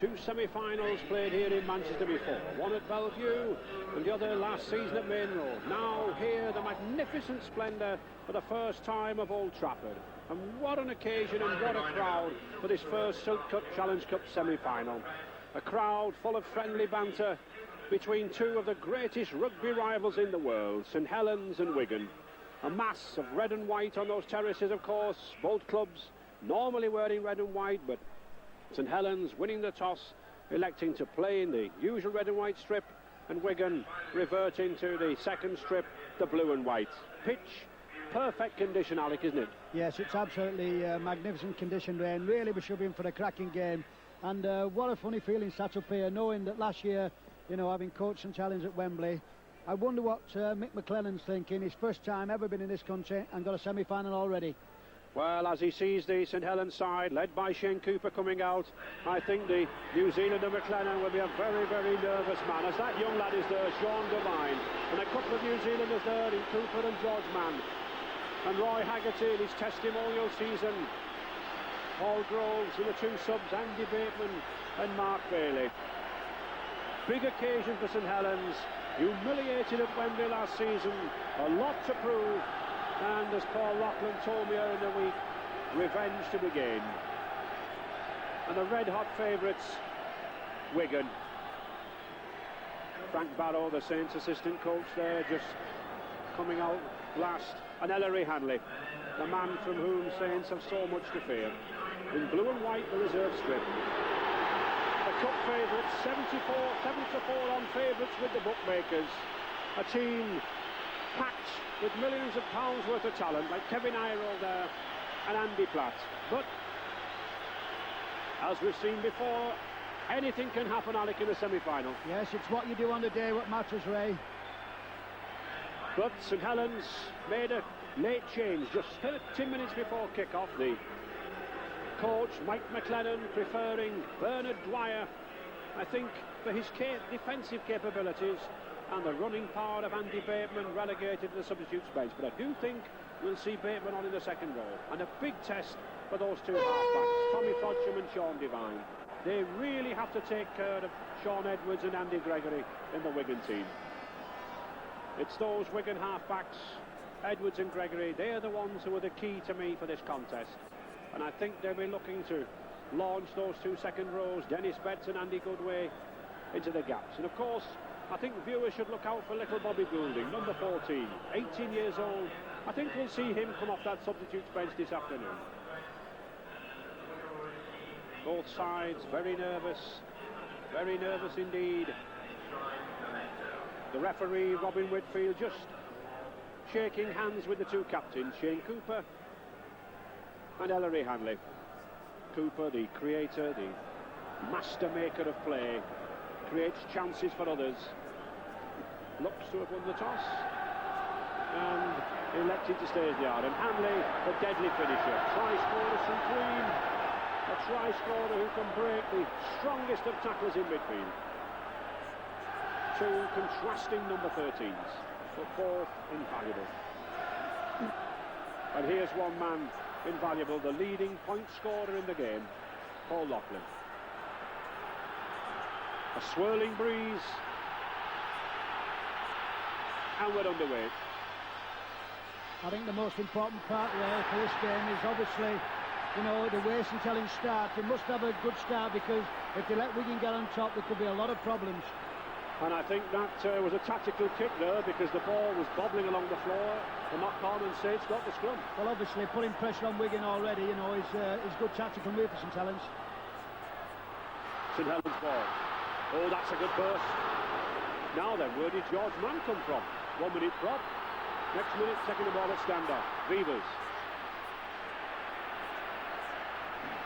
Two semi-finals played here in Manchester before, one at Bellevue and the other last season at Main Road. Now here, the magnificent splendour for the first time of Old Trafford. And what an occasion and what a crowd for this first Silk Cut Challenge Cup semi-final. A crowd full of friendly banter between two of the greatest rugby rivals in the world, St Helens and Wigan. A mass of red and white on those terraces, of course, both clubs normally wearing red and white, but St Helens winning the toss, electing to play in the usual red and white strip, and Wigan reverting to the second strip, the blue and white. Pitch, perfect condition, Alec, isn't it? Yes, it's absolutely magnificent condition, Ray. Really, we should be in for a cracking game. And what a funny feeling sat up here, knowing that last year, you know, having coached St Helens at Wembley, I wonder what Mick McClellan's thinking. His first time ever been in this country and got a semi-final already. Well, as he sees the St Helens side, led by Shane Cooper coming out, I think the New Zealander McLennan will be a very, very nervous man. As that young lad is there, Sean Devine, and a couple of New Zealanders there in Cooper and George Mann. And Roy Haggerty in his testimonial season. Paul Groves and the two subs, Andy Bateman and Mark Bailey. Big occasion for St Helens, humiliated at Wembley last season, a lot to prove. And as Paul Loughlin told me earlier in the week, revenge to be gained. And the red-hot favourites, Wigan. Frank Barrow, the Saints assistant coach there, just coming out last. And Ellery Hanley, the man from whom Saints have so much to fear. In blue and white, the reserve strip. The cup favourites, 7-4 on favourites with the bookmakers. A team packed with millions of pounds worth of talent, like Kevin Iroh there and Andy Platt. But as we've seen before, anything can happen, Alec, in the semi-final. Yes, it's what you do on the day what matters, Ray. But St Helens made a late change just 30 minutes before kick-off. The coach, Mike McLennan, preferring Bernard Dwyer, I think, for his defensive capabilities, and the running power of Andy Bateman relegated to the substitutes bench. But I do think we'll see Bateman on in the second row. And a big test for those two halfbacks, Tommy Frodsham and Sean Devine. They really have to take care of Sean Edwards and Andy Gregory in the Wigan team. It's those Wigan halfbacks, Edwards and Gregory, they're the ones who are the key to me for this contest. And I think they'll be looking to launch those two second rows, Dennis Betts and Andy Goodway, into the gaps. And of course, I think viewers should look out for little Bobby Goulding, number 14, 18 years old. I think we'll see him come off that substitutes bench this afternoon. Both sides very nervous indeed. The referee, Robin Whitfield, just shaking hands with the two captains, Shane Cooper and Ellery Hanley. Cooper, the creator, the master maker of play, creates chances for others, looks to have won the toss and elected to stay as they are. And Hanley, the deadly finisher, try scorer supreme, a try scorer who can break the strongest of tacklers in midfield. Two contrasting number 13s, but both invaluable. And here's one man invaluable, the leading point scorer in the game, Paul Loughlin. A swirling breeze, and we're underway. I think the most important part there for this game is obviously, you know, the way St Helens start. They must have a good start, because if they let Wigan get on top, there could be a lot of problems. And I think that was a tactical kick there, because the ball was bobbling along the floor. The knock on and Saints got the scrum. Well, obviously putting pressure on Wigan already, you know, is good tactical move for St Helens. St Helens ball. Oh, that's a good burst. Now then, where did George Mann come from? 1 minute prop. Next minute, taking the ball at standoff. Beavers.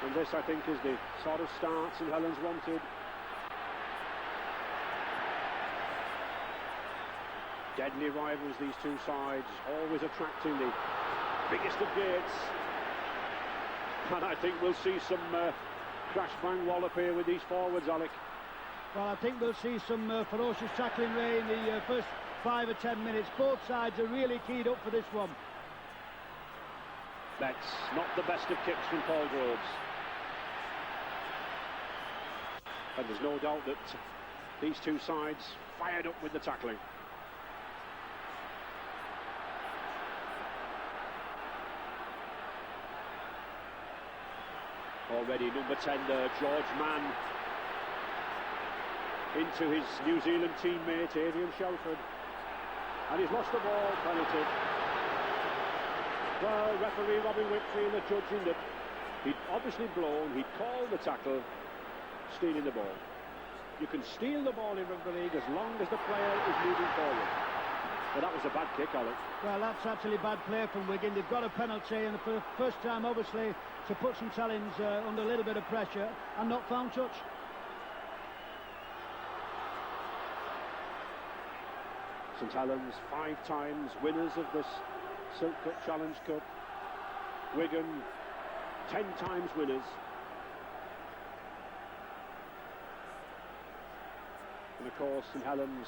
And this, I think, is the sort of start St Helens wanted. Deadly rivals, these two sides, always attracting the biggest of gates. And I think we'll see some crash bang wallop here with these forwards, Alec. Well, I think we'll see some ferocious tackling, Ray, in the first 5 or 10 minutes. Both sides are really keyed up for this one. That's not the best of kicks from Paul Groves. And there's no doubt that these two sides fired up with the tackling. Already number 10 there, George Mann, into his New Zealand teammate Adrian Shelford, and he's lost the ball. Penalty. Well, referee Robin Whitfield are judging that he'd obviously blown, he'd called the tackle, stealing the ball. You can steal the ball in rugby league as long as the player is moving forward. But that was a bad kick, Alec. Well, that's actually bad play from Wigan. They've got a penalty, and for the first time, obviously, to put St Helens under a little bit of pressure, and not found touch. St Helens 5 times winners of this Silk Cup Challenge Cup. Wigan 10 times winners. And of course St Helens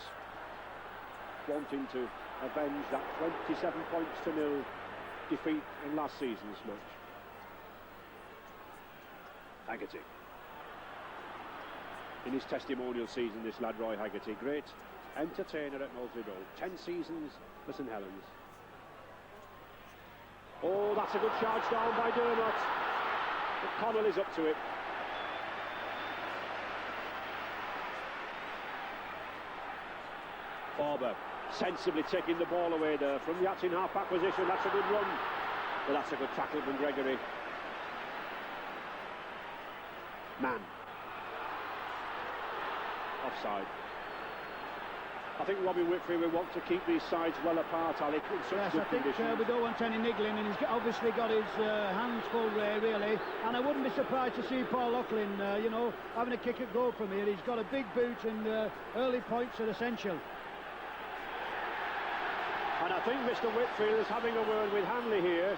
wanting to avenge that 27 points to nil defeat in last season's match. Haggerty. In his testimonial season, this lad Roy Haggerty, great entertainer at Knowsley Road. 10 seasons for St Helens. Oh, that's a good charge down by Dermot. But Connell is up to it. Barber sensibly taking the ball away there from the in half-back position. That's a good run. But that's a good tackle from Gregory. Man. Offside. I think Robin Whitfield will want to keep these sides well apart, Alec, in such yes, good I think conditions. we don't want any niggling, and he's obviously got his hands full, Ray, really. And I wouldn't be surprised to see Paul Loughlin, you know, having a kick at goal from here. He's got a big boot, and early points are essential. And I think Mr Whitfield is having a word with Hanley here.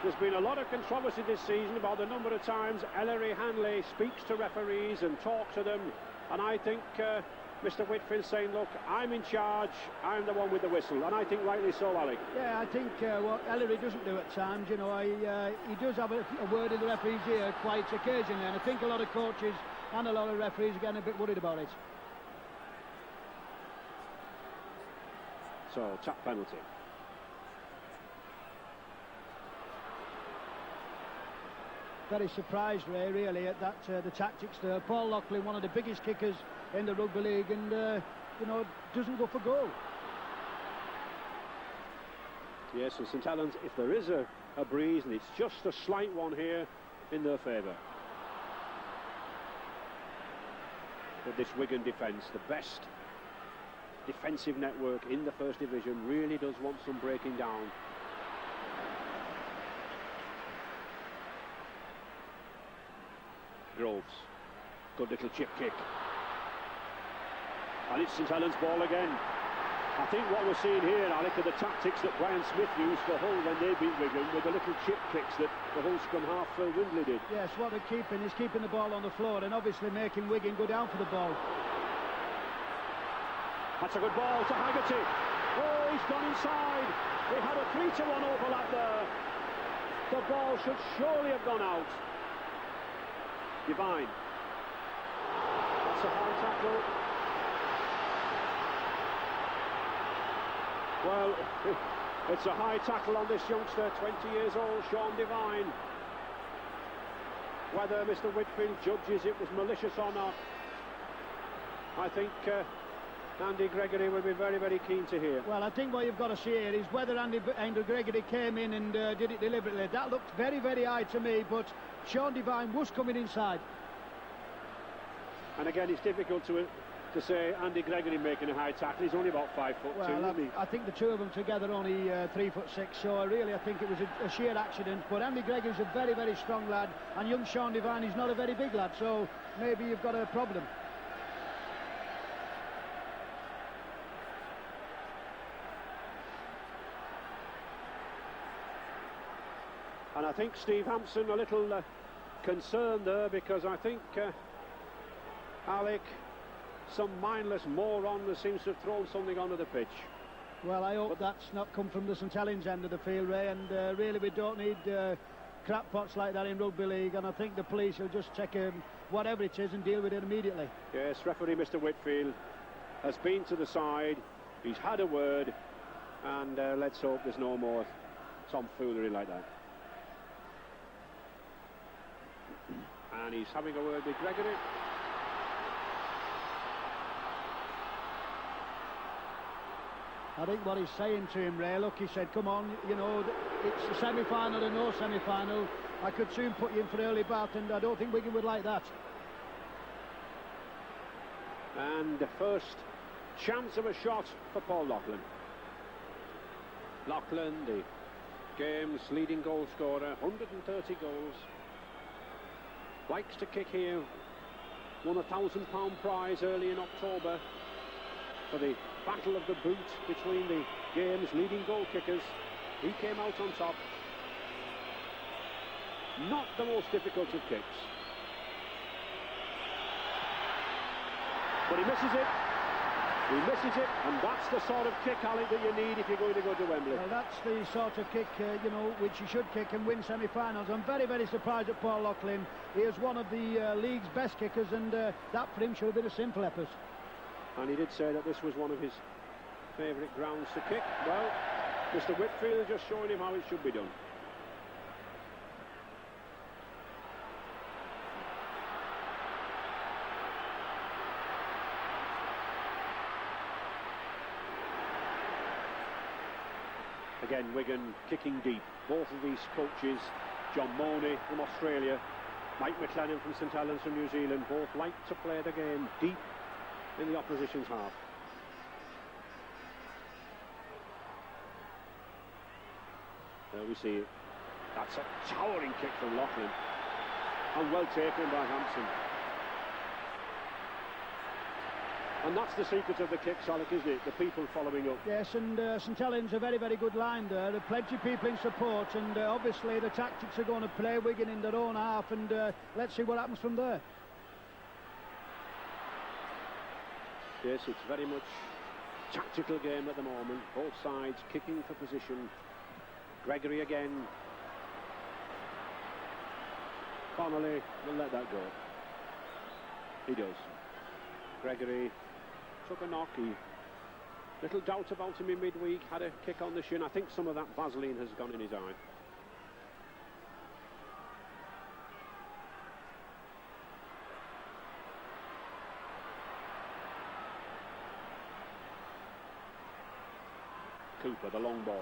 There's been a lot of controversy this season about the number of times Ellery Hanley speaks to referees and talks to them. And I think Mr Whitfield saying, look, I'm in charge, I'm the one with the whistle. And I think rightly so, Alec. Yeah, I think what Ellery doesn't do at times, you know, he does have a word in the referee's ear quite occasionally. And I think a lot of coaches and a lot of referees are getting a bit worried about it. So, tap penalty. Very surprised, Ray, really, at that the tactics there. Paul Loughlin, one of the biggest kickers in the rugby league, and you know, doesn't go for goal. Yes, and St Helens, if there is a breeze, and it's just a slight one here, in their favour. But this Wigan defence, the best defensive network in the First Division, really does want some breaking down. Groves, good little chip kick, and it's St Helens ball again. I think what we're seeing here, Alec, are the tactics that Brian Smith used for Hull when they beat Wigan, with the little chip kicks that the Hull scrum half Windley did. Yes, what they're keeping is keeping the ball on the floor and obviously making Wigan go down for the ball. That's a good ball to Haggerty. Oh, he's gone inside. They had a 3-1 overlap there. The ball should surely have gone out. Divine. That's a high tackle. Well, it's a high tackle on this youngster, 20 years old, Sean Divine. Whether Mr Whitfield judges it was malicious or not, I think Andy Gregory will be very, very keen to hear. Well, I think what you've got to see here is whether Andy Gregory came in and did it deliberately. That looked very, very high to me, but Sean Divine was coming inside. And again, it's difficult to say Andy Gregory making a high tackle. He's only about 5'2", isn't he? I think the two of them together only 3'6", so really I think it was a sheer accident. But Andy Gregory's a very, very strong lad, and young Sean Divine is not a very big lad, so maybe you've got a problem. And I think Steve Hampson a little concerned there, because I think Alec, some mindless moron that seems to have thrown something onto the pitch. Well, I hope that's not come from the St Helens end of the field, Ray, and really we don't need crap pots like that in rugby league, and I think the police will just take whatever it is and deal with it immediately. Yes, referee Mr. Whitfield has been to the side, he's had a word, and let's hope there's no more tomfoolery like that. And he's having a word with Gregory. I think what he's saying to him, Ray, look, he said, come on, you know, it's a semi-final or no semi-final. I could soon put you in for early bat, and I don't think Wigan would like that. And the first chance of a shot for Paul Loughlin. Loughlin, the game's leading goal scorer, 130 goals. Likes to kick here. Won a £1,000 prize early in October for the battle of the boot between the game's leading goal kickers. He came out on top. Not the most difficult of kicks. But he misses it. He misses it, and that's the sort of kick, Alec, that you need if you're going to go to Wembley. Well, that's the sort of kick, you know, which he should kick and win semi-finals. I'm very, very surprised at Paul Loughlin. He is one of the league's best kickers, and that for him should have been a simple effort. And he did say that this was one of his favourite grounds to kick. Well, Mr. Whitfield is just showing him how it should be done. Again, Wigan kicking deep. Both of these coaches, John Money from Australia, Mike McLennan from St Helens from New Zealand, both like to play the game deep in the opposition's half. There we see it. That's a towering kick from Loughlin, and well taken by Hampson. And that's the secret of the kicks, Alec, isn't it? The people following up. Yes, and St Helens a very, very good line there. There are plenty of people in support, and obviously the tactics are going to play Wigan in their own half, and let's see what happens from there. Yes, it's very much tactical game at the moment. Both sides kicking for position. Gregory again. Connolly will let that go. He does. Gregory took a knock. Little doubt about him in midweek. Had a kick on the shin. I think some of that Vaseline has gone in his eye. Cooper, the long ball.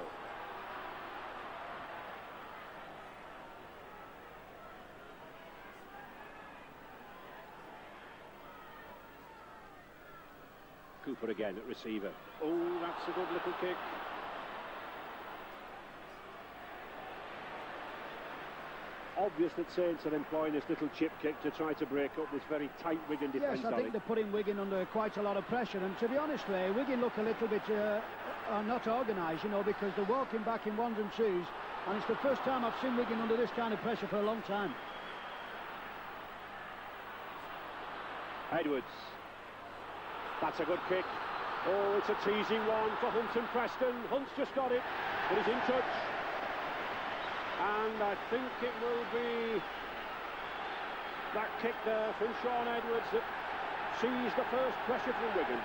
Cooper again at receiver. Oh, that's a good little kick. Obvious that Saints are employing this little chip kick to try to break up this very tight Wigan defence. Yes, I think they're putting Wigan under quite a lot of pressure, and to be honest, Ray, Wigan look a little bit not organised, you know, because they're walking back in ones and twos, and it's the first time I've seen Wigan under this kind of pressure for a long time. Edwards. That's a good kick. Oh, it's a teasing one for Hunt and Preston. Hunt's just got it, but he's in touch. And I think it will be that kick there from Sean Edwards that sees the first pressure from Wigan.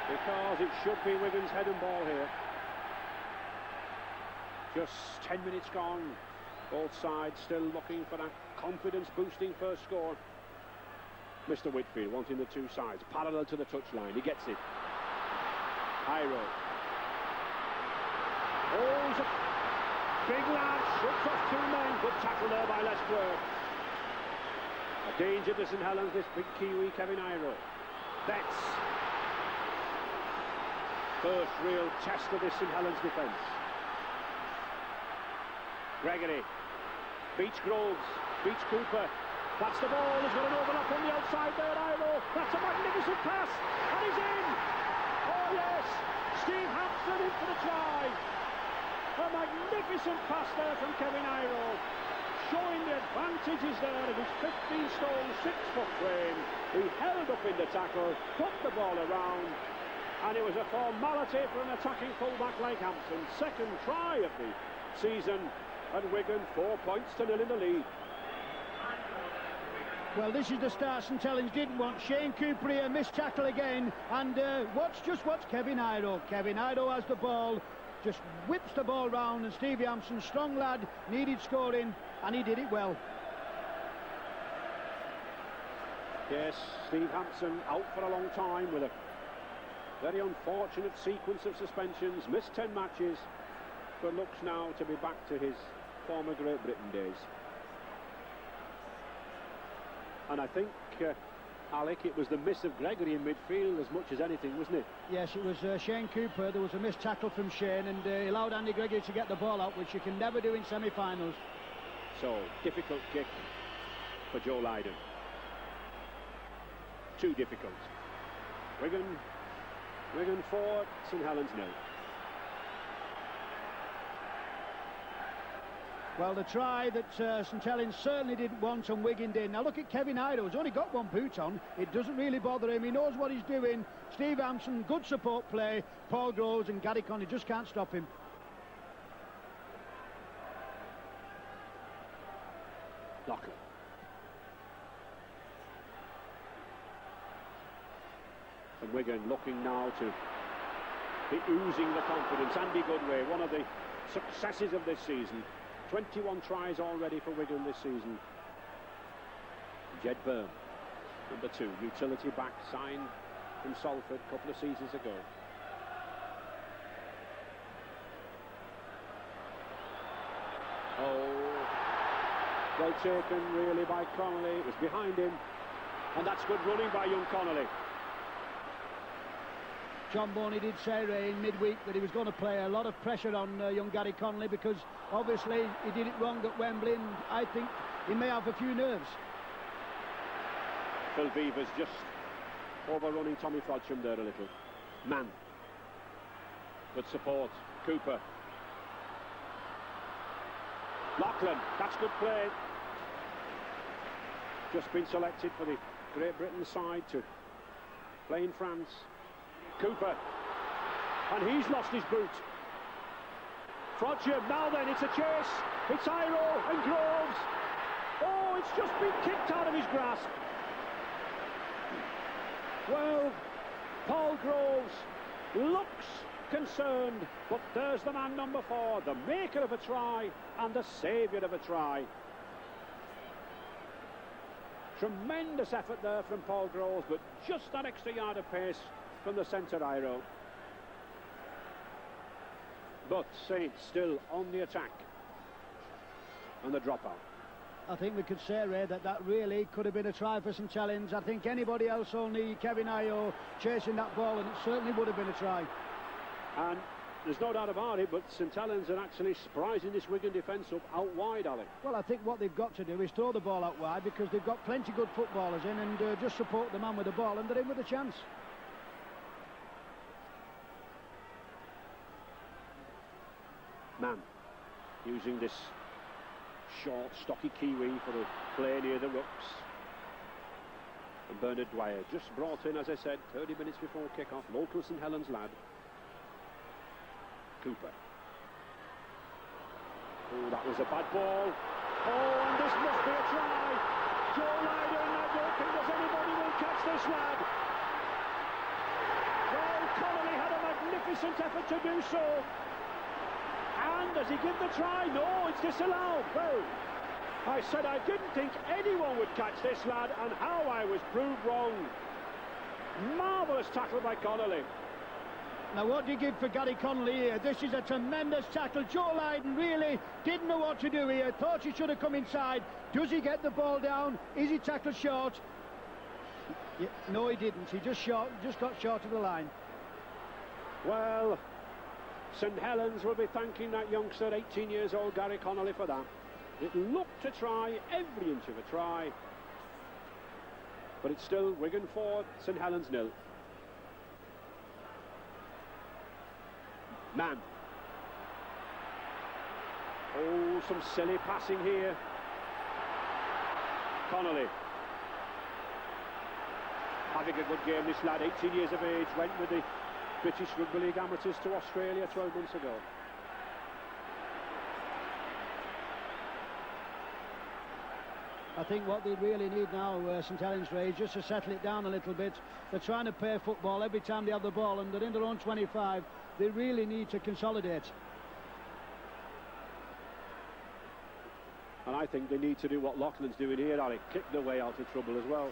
Because it should be Wigan's head and ball here. Just 10 minutes gone. Both sides still looking for that confidence-boosting first score. Mr. Whitfield wanting the two sides, parallel to the touchline. He gets it. High road. Oh, he's a big lad. Shuts off two men. Good tackle there by Leicester. A danger to St Helens, this big Kiwi, Kevin Iro. Betts. First real test of this St Helens defence. Gregory. Beats Groves. Beats Cooper. That's the ball. He's got an overlap on the outside there, Iro. That's a magnificent pass. And he's in. Oh, yes. Steve Hampson in for the try. A magnificent pass there from Kevin Iro. Showing the advantages there of his 15-stone, 6-foot frame. He held up in the tackle, put the ball around. And it was a formality for an attacking fullback like Hampson. Second try of the season. And Wigan 4 points to 0 in the lead. Well, this is the start St Helens didn't want. Shane Cooper here, missed tackle again, and watch Kevin Ido. Kevin Ido has the ball, just whips the ball round, and Stevie Hampson, strong lad, needed scoring, and he did it well. Yes, Steve Hampson out for a long time with a very unfortunate sequence of suspensions, missed 10 matches, but looks now to be back to his former Great Britain days. And I think, Alec, it was the miss of Gregory in midfield as much as anything, wasn't it? Yes, it was Shane Cooper. There was a missed tackle from Shane, and he allowed Andy Gregory to get the ball out, which you can never do in semi-finals. So, difficult kick for Joe Lydon. Too difficult. Wigan 4, St Helens 0. Well, the try that St Helens certainly didn't want and Wigan did. Now look at Kevin Ido, he's only got one boot on. It doesn't really bother him, he knows what he's doing. Steve Hampson, good support play. Paul Groves and Gary Conley just can't stop him. Lachlan. And Wigan looking now to be oozing the confidence. Andy Goodway, one of the successes of this season. 21 tries already for Wigan this season. Jed Byrne, number 2, utility back, signed from Salford a couple of seasons ago. Oh, well taken really by Connolly. It was behind him, and that's good running by young Connolly. John Boney did say, Ray, in midweek that he was going to play a lot of pressure on young Gary Connolly, because obviously he did it wrong at Wembley, and I think he may have a few nerves. Phil Beavers just overrunning Tommy Frodsham there a little. Mann. Good support. Cooper. Lachlan, that's good play. Just been selected for the Great Britain side to play in France. Cooper, and he's lost his boot. Frodsham, now then, it's a chase. It's Iro and Groves. Oh, it's just been kicked out of his grasp. Well, Paul Groves looks concerned, but there's the man number 4, the maker of a try and the saviour of a try. Tremendous effort there from Paul Groves, but just that extra yard of pace from the centre Iro. But Saints still on the attack and the dropout. I think we could say, Ray, that really could have been a try for St Helens. I think anybody else, only Kevin Io chasing that ball, and it certainly would have been a try. And there's no doubt about it, but St Helens are actually surprising this Wigan defence up out wide, Alec. Well, I think what they've got to do is throw the ball out wide, because they've got plenty good footballers in, and just support the man with the ball, and they're in with a chance. Mann using this short, stocky Kiwi for a play near the rucks. And Bernard Dwyer just brought in, as I said, 30 minutes before kick-off, local St Helens lad. Cooper. Oh, that was a bad ball. Oh, and this must be a try. Joe Lydon, I don't think there's anybody who will catch this lad. Well, Connolly had a magnificent effort to do so. And does he give the try? No, it's disallowed. Well, I said I didn't think anyone would catch this lad, and how I was proved wrong. Marvellous tackle by Connolly. Now, what do you give for Gary Connolly here? This is a tremendous tackle. Joe Lydon really didn't know what to do here. Thought he should have come inside. Does he get the ball down? Is he tackled short? Yeah, no, he didn't. He just got short of the line. Well, St Helens will be thanking that youngster, 18 years old, Gary Connolly, for that. It looked a try, every inch of a try. But it's still Wigan 4, St Helens 0. Mann. Oh, some silly passing here. Connolly. Having a good game, this lad, 18 years of age, went with the British Rugby League amateurs to Australia 12 months ago. I think what they really need now, St Helens, Ray, is just to settle it down a little bit. They're trying to play football every time they have the ball, and they're in their own 25. They really need to consolidate. And I think they need to do what Loughlin's doing here, Alec, kick their way out of trouble as well.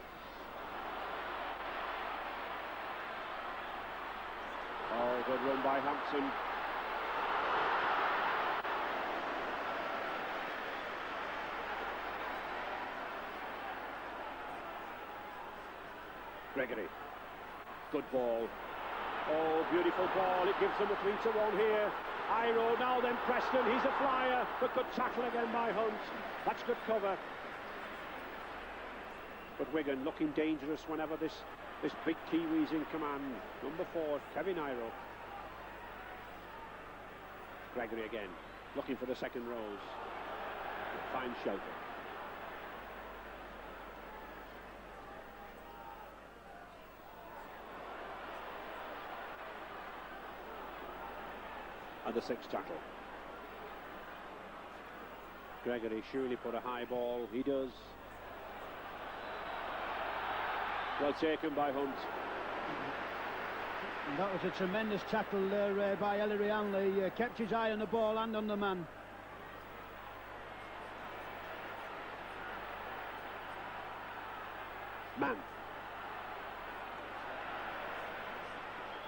Oh, good run by Hampson. Gregory, good ball. Oh, beautiful ball. It gives them a 3-1 here. Iro, now then Preston, he's a flyer, but good tackle again by Hunt. That's good cover. But Wigan looking dangerous whenever this big Kiwi's in command. Number 4, Kevin Iro. Gregory again, looking for the second rows. Fine shelter. And the 6th tackle. Gregory surely put a high ball. He does. Well taken by Hunt. And that was a tremendous tackle there by Ellery Hanley. Kept his eye on the ball and on the man. Man.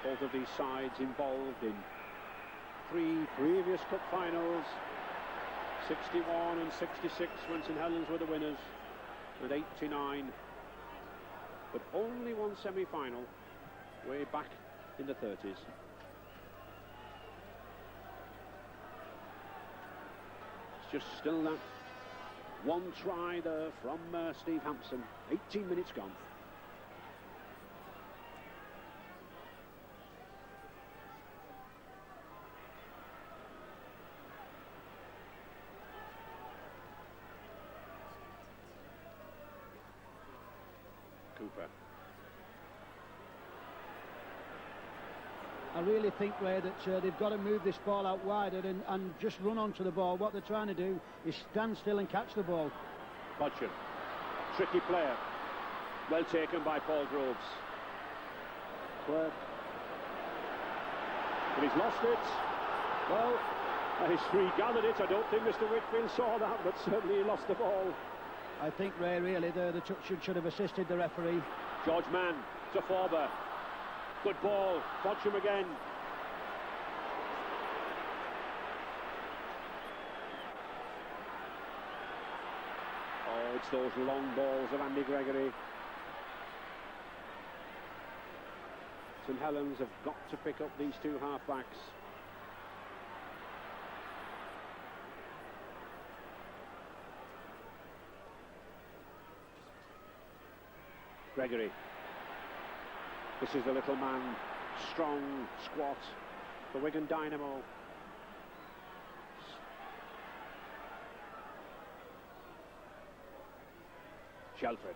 Both of these sides involved in 3 previous cup finals, 61 and 66 when St Helens were the winners, and 89, but only one semi-final way back in the 30s. It's just still that one try there from Steve Hampson. 18 minutes gone. Cooper. I really think, Ray, that they've got to move this ball out wider and just run onto the ball. What they're trying to do is stand still and catch the ball. Bodgson, tricky player. Well taken by Paul Groves. Clerk. But he's lost it. Well, he's regathered it. I don't think Mr Whitfield saw that, but certainly he lost the ball. I think, Ray, really, the should have assisted the referee. George Mann to Forber. Good ball. Bodgson again. Oh, it's those long balls of Andy Gregory. St Helens have got to pick up these 2 half-backs. Gregory. This is the little man, strong, squat, the Wigan Dynamo. Shelford.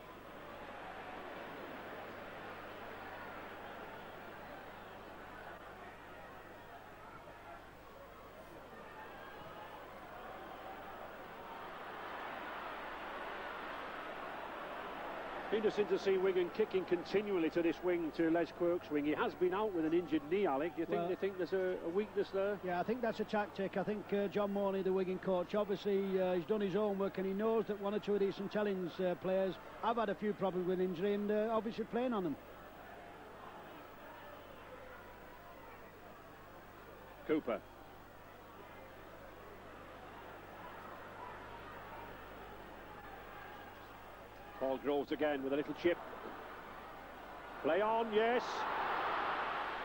Interesting to see Wigan kicking continually to this wing, to Les Quirk's wing. He has been out with an injured knee, Alec. Do you think they think there's a weakness there? Yeah, I think that's a tactic. I think John Morley, the Wigan coach, obviously he's done his own work, and he knows that 1 or 2 of these St Helens players have had a few problems with injury, and obviously playing on them. Cooper. Paul Groves again with a little chip. Play on, yes.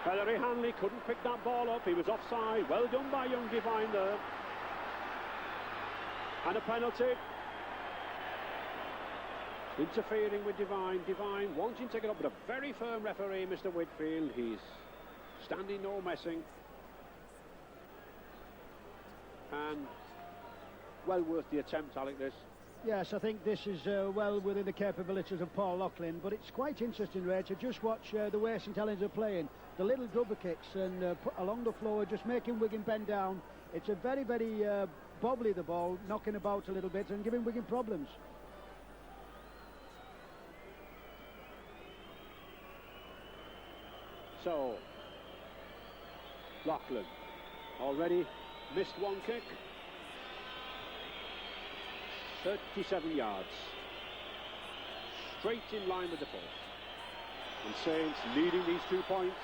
Ellery Hanley couldn't pick that ball up. He was offside. Well done by young Devine there. And a penalty. Interfering with Devine. Devine wanting to get up, but a very firm referee, Mr Whitfield. He's standing, no messing. And well worth the attempt, Alec, this. Yes, I think this is well within the capabilities of Paul Loughlin, but it's quite interesting, Ray, to just watch the way St Helens are playing. The little grubber kicks and along the floor, just making Wigan bend down. It's a very, very bobbly, the ball, knocking about a little bit and giving Wigan problems. So, Lachlan already missed one kick. 37 yards. Straight in line with the post. And Saints leading these 2 points.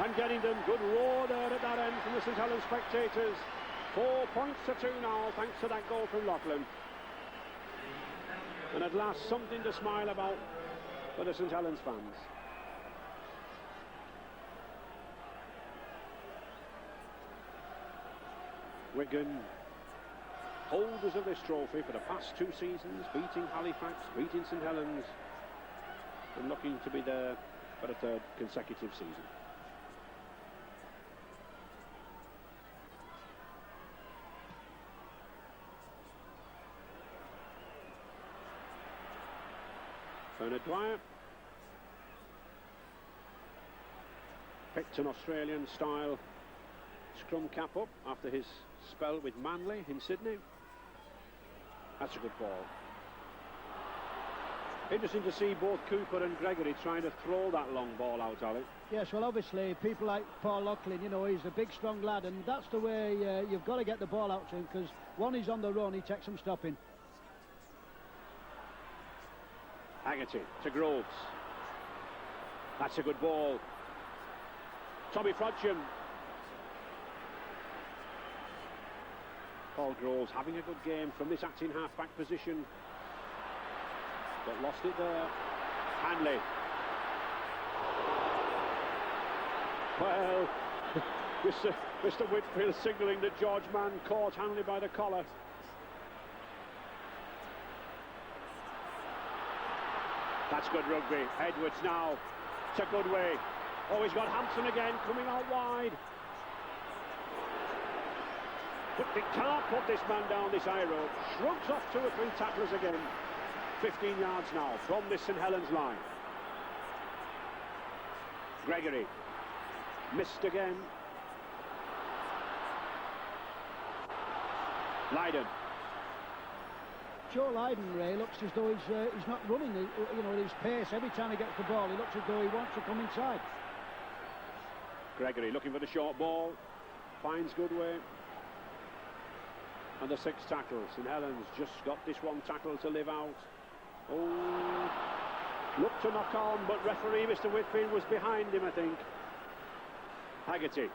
And getting them. Good roar there at that end from the St Helens spectators. 4 points to 2 now, thanks to that goal from Lachlan. And at last, something to smile about for the St Helens fans. Wigan, holders of this trophy for the past 2 seasons, beating Halifax, beating St Helens, and looking to be there for a 3rd consecutive season. Bernard Dwyer picked an Australian style scrum cap up after his spell with Manly in Sydney. That's a good ball. Interesting to see both Cooper and Gregory trying to throw that long ball out, Ali. Yes, well, obviously, people like Paul Lachlan, you know, he's a big, strong lad, and that's the way you've got to get the ball out to him, because when he's on the run, he takes some stopping. Haggerty to Groves. That's a good ball. Tommy Frodsham. Paul Groves having a good game from this acting half-back position, but lost it there. Hanley. Well, Mr. Whitfield signalling that George Mann caught Hanley by the collar. That's good rugby. Edwards now. It's a good way. Oh, he's got Hampson again coming out wide. But they can't put this man down this high road. Shrugs off 2 or 3 tacklers again. 15 yards now from this St Helens line. Gregory missed again. Lydon. Joe Lydon, Ray, looks as though he's not running, you know, his pace. Every time he gets the ball, he looks as though he wants to come inside. Gregory looking for the short ball. Finds Goodway. And the 6 tackles. St Helens just got this 1 tackle to live out. Oh, looked to knock on, but referee Mr. Whitfield was behind him, I think. Haggerty.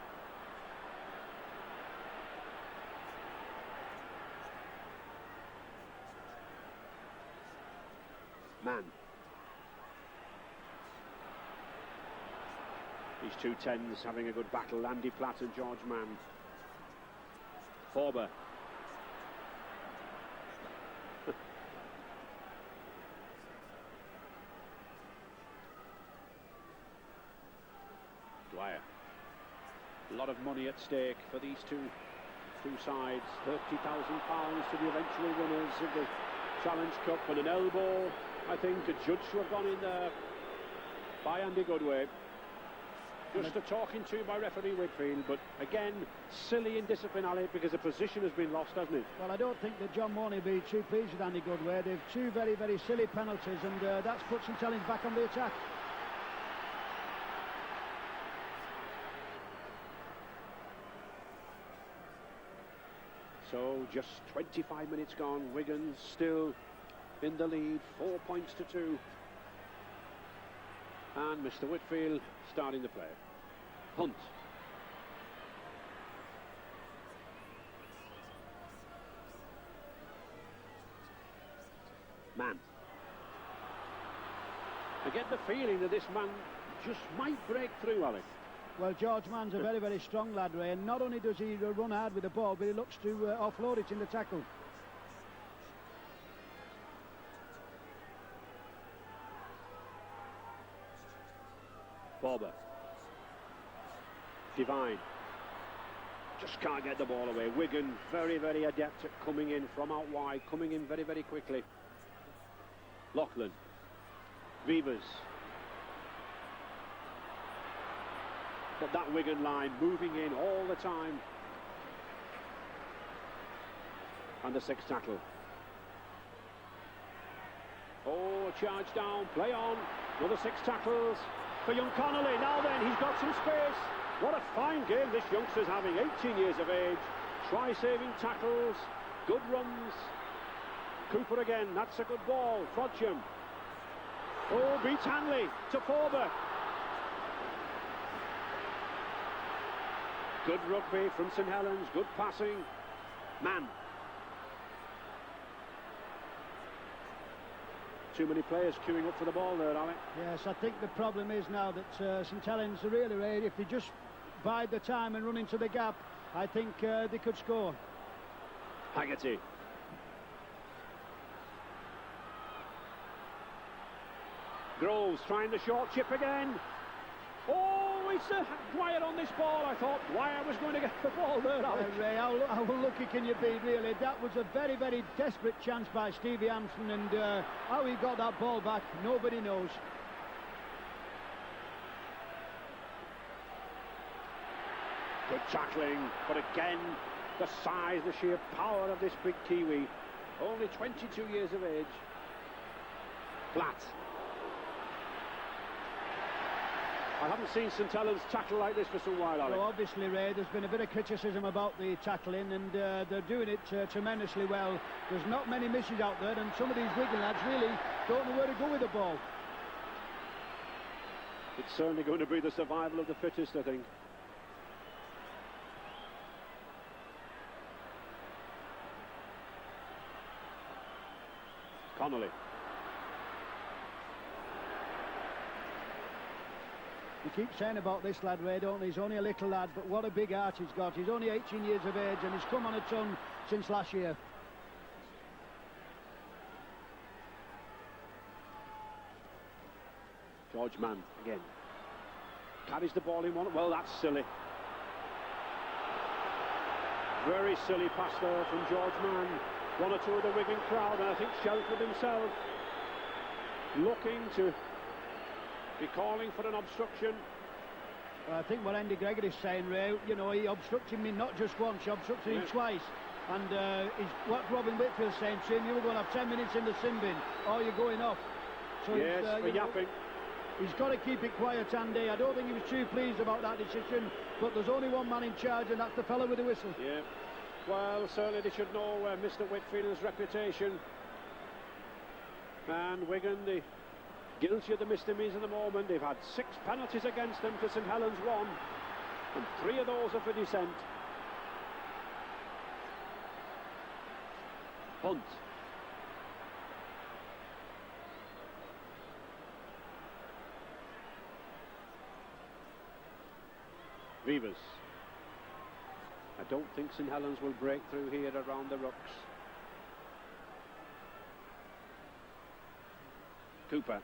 Mann. These 2 10s having a good battle. Andy Platt and George Mann. Forber. Dwyer. A lot of money at stake for these two sides. £30,000 to the eventual winners of the Challenge Cup, and an elbow, I think, adjudged to have gone in there by Andy Goodway. Just a talking to by referee Whitfield, but again, silly indiscipline, Ali, because the position has been lost, hasn't it? Well, I don't think that John Morney will be too pleased with Andy Goodway. They've 2 very, very silly penalties, and that's put St Helens back on the attack. So, just 25 minutes gone. Wigan still in the lead, 4 points to 2. And Mr. Whitfield starting the play. Hunt. Mann. I get the feeling that this man just might break through, Alex. Well, George Mann's a very, very strong lad, Ray, and not only does he run hard with the ball, but he looks to offload it in the tackle. Forber. Divine. Just can't get the ball away. Wigan very, very adept at coming in from out wide, coming in very, very quickly. Lachlan. Vivers. But that Wigan line moving in all the time. And the 6th tackle. Oh, charge down, play on. Another 6 tackles. for young Connolly. Now then, he's got some space. What a fine game this youngster's having, 18 years of age. Try-saving tackles, good runs. Cooper again, that's a good ball. Frodsham. Oh, beats Hanley to Forber. Good rugby from St Helens, good passing. Mann. Too many players queuing up for the ball there, Alec. Yes, I think the problem is now that St Helens are really ready. If they just bide the time and run into the gap, I think they could score. Haggerty. Groves trying the short chip again. Oh, it's a Dwyer on this ball. I thought Dwyer was going to get the ball there, Alex. Ray, how lucky can you be, really? That was a very, very desperate chance by Stevie Hampson, and how he got that ball back, nobody knows. Good tackling, but again, the size, the sheer power of this big Kiwi. Only 22 years of age. Flat. I haven't seen St Helens tackle like this for some while, Alex. Well, obviously, Ray, there's been a bit of criticism about the tackling, and they're doing it tremendously well. There's not many misses out there, and some of these Wigan lads really don't know where to go with the ball. It's certainly going to be the survival of the fittest, I think. Connolly. You keep saying about this lad, Ray, don't you? He's only a little lad, but what a big heart he's got. He's only 18 years of age, and he's come on a ton since last year. George Mann again. Carries the ball in one. Well, that's silly. Very silly pass there from George Mann. One or two of the Wigan crowd, and I think Shelford himself looking to be calling for an obstruction. I think what Andy Gregory's saying, Ray, you know, he obstructed me not just once, he obstructed him twice. And what Robin Whitfield's saying to him, you were going to have 10 minutes in the sin bin, or you're going off. So yes, for yapping. He's got to keep it quiet, Andy. I don't think he was too pleased about that decision, but there's only one man in charge, and that's the fellow with the whistle. Yeah. Well, certainly they should know Mr. Whitfield's reputation. And Wigan, the guilty of the misdemeanors at the moment. They've had 6 penalties against them to St Helens 1, and 3 of those are for dissent. Hunt. Vivas. I don't think St Helens will break through here around the rucks. Cooper.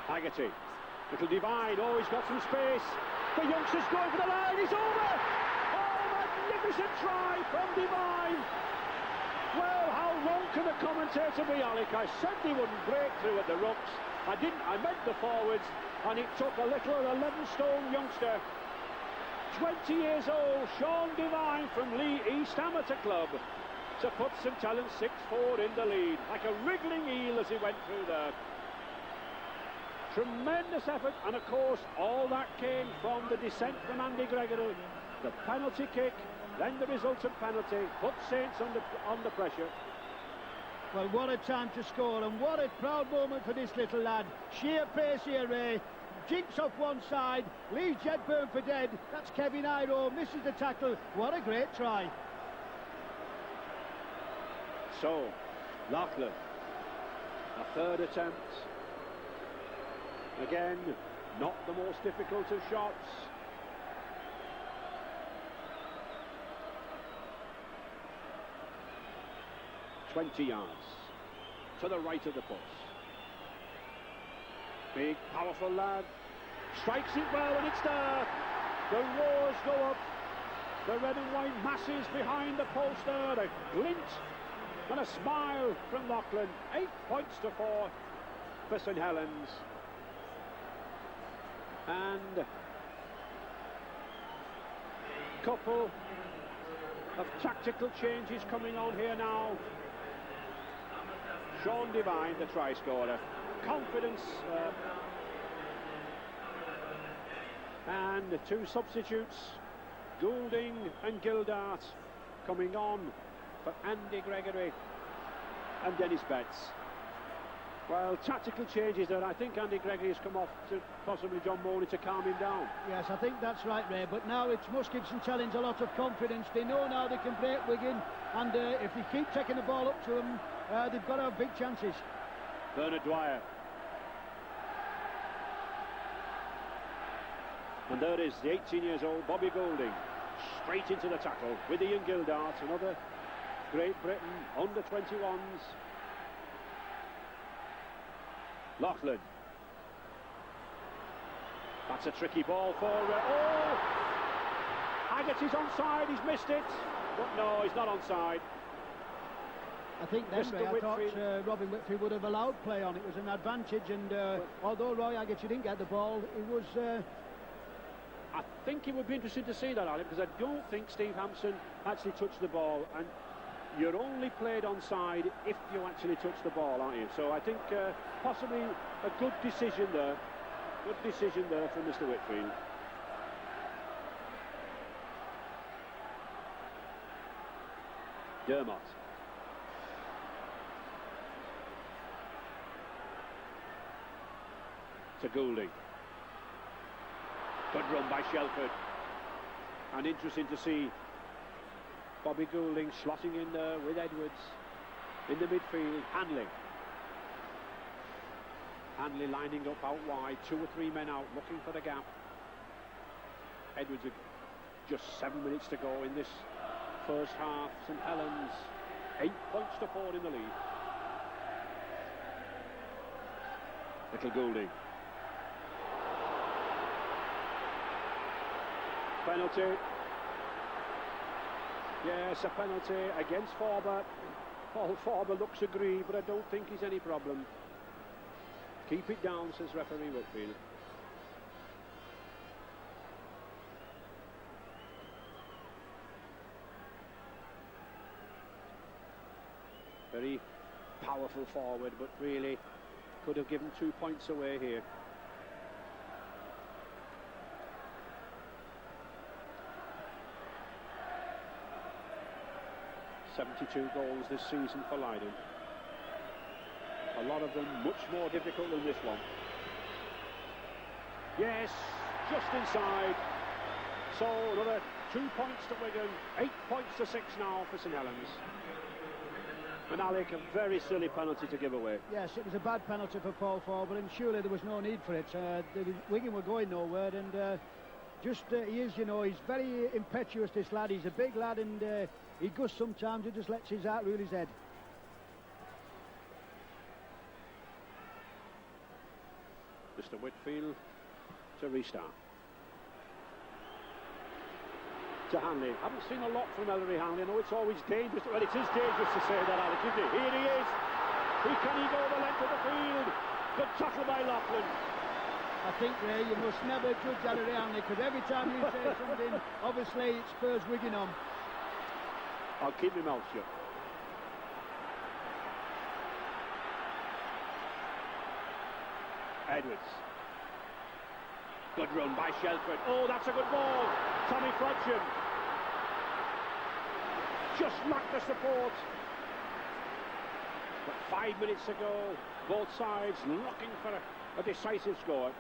Haggerty. Little divide. Oh, he's got some space. The youngster's going for the line. He's over. Oh, magnificent try from Divine. Well, how wrong can the commentator be, Alec? I said he wouldn't break through at the rucks. I didn't. I meant the forwards, and it took a little 11-stone youngster, 20 years old, Sean Divine from Lee East Amateur Club, to put St Helens 6-4 in the lead, like a wriggling eel as he went through there. Tremendous effort, and of course all that came from the dissent from Andy Gregory. The penalty kick, then the resultant penalty, put Saints under pressure. Well, what a time to score, and what a proud moment for this little lad. Sheer pace here, Ray. Jinks off one side, leaves Jedburn for dead. That's Kevin Iro, misses the tackle. What a great try. So, Loughlin, a third attempt. Again, not the most difficult of shots. "20 yards to the right of the post. Big, powerful lad. Strikes it well, and it's there. The roars go up. The red and white masses behind the post there. A glint and a smile from Loughlin. 8 points to 4 for St Helens. And a couple of tactical changes coming on here now. Sean Devine, the try scorer. Confidence. And the two substitutes, Goulding and Gildart, coming on for Andy Gregory and Dennis Betts. Well, tactical changes there. I think Andy Gregory has come off to possibly John Mooney to calm him down. Yes, I think that's right, Ray. But now it's Muscovy and Challenge a lot of confidence. They know now they can break Wigan, and if they keep taking the ball up to them, they've got to have big chances. Bernard Dwyer. And there is the 18 years old Bobby Goulding, straight into the tackle with Ian Gildart, another Great Britain under 21s. Loughlin. That's a tricky ball for... Haggerty's onside, he's missed it. But no, he's not onside. I think then, Ray, I thought Robin Whitfield would have allowed play on. It was an advantage, and although Roy Haggerty didn't get the ball, it was... I think it would be interesting to see that, Alec, because I don't think Steve Hampson actually touched the ball, and you're only played onside if you actually touch the ball, aren't you? So I think possibly a good decision there. Good decision there from Mr. Whitfield. Dermot. To Goulding. Good run by Shelford. And interesting to see Bobby Goulding slotting in there with Edwards in the midfield. Hanley lining up out wide, 2 or 3 men out looking for the gap. Edwards, just 7 minutes to go in this first half. St Helens 8 points to 4 in the lead. Little Goulding. Penalty. Yes, a penalty against Forber. Paul Forber looks aggrieved, but I don't think he's any problem. Keep it down, says referee Whitfield. Very powerful forward, but really could have given 2 points away here. ...72 goals this season for Leiden. A lot of them much more difficult than this one. Yes, just inside. So another 2 points to Wigan, 8 points to 6 now for St Helens. And Alec, a very silly penalty to give away. Yes, it was a bad penalty for Paul Forber, and surely there was no need for it. Wigan were going nowhere, and he is, you know, he's very impetuous, this lad. He's a big lad, and he goes sometimes, he just lets his heart rule his head. Mr. Whitfield to restart. To Hanley. Haven't seen a lot from Ellery Hanley. I know it's always dangerous. Well, it is dangerous to say that, Alec, isn't it? Here he is. Can he go the length of the field? Good tackle by Loughlin. I think, Ray, you must never judge Ellery Hanley, because every time you say something, obviously it spurs Wigan on. I'll keep my mouth shut. Edwards. Good run by Shelford. Oh, that's a good ball. Tommy Frodsham. Just lacked the support. But 5 minutes ago, both sides looking for a decisive score.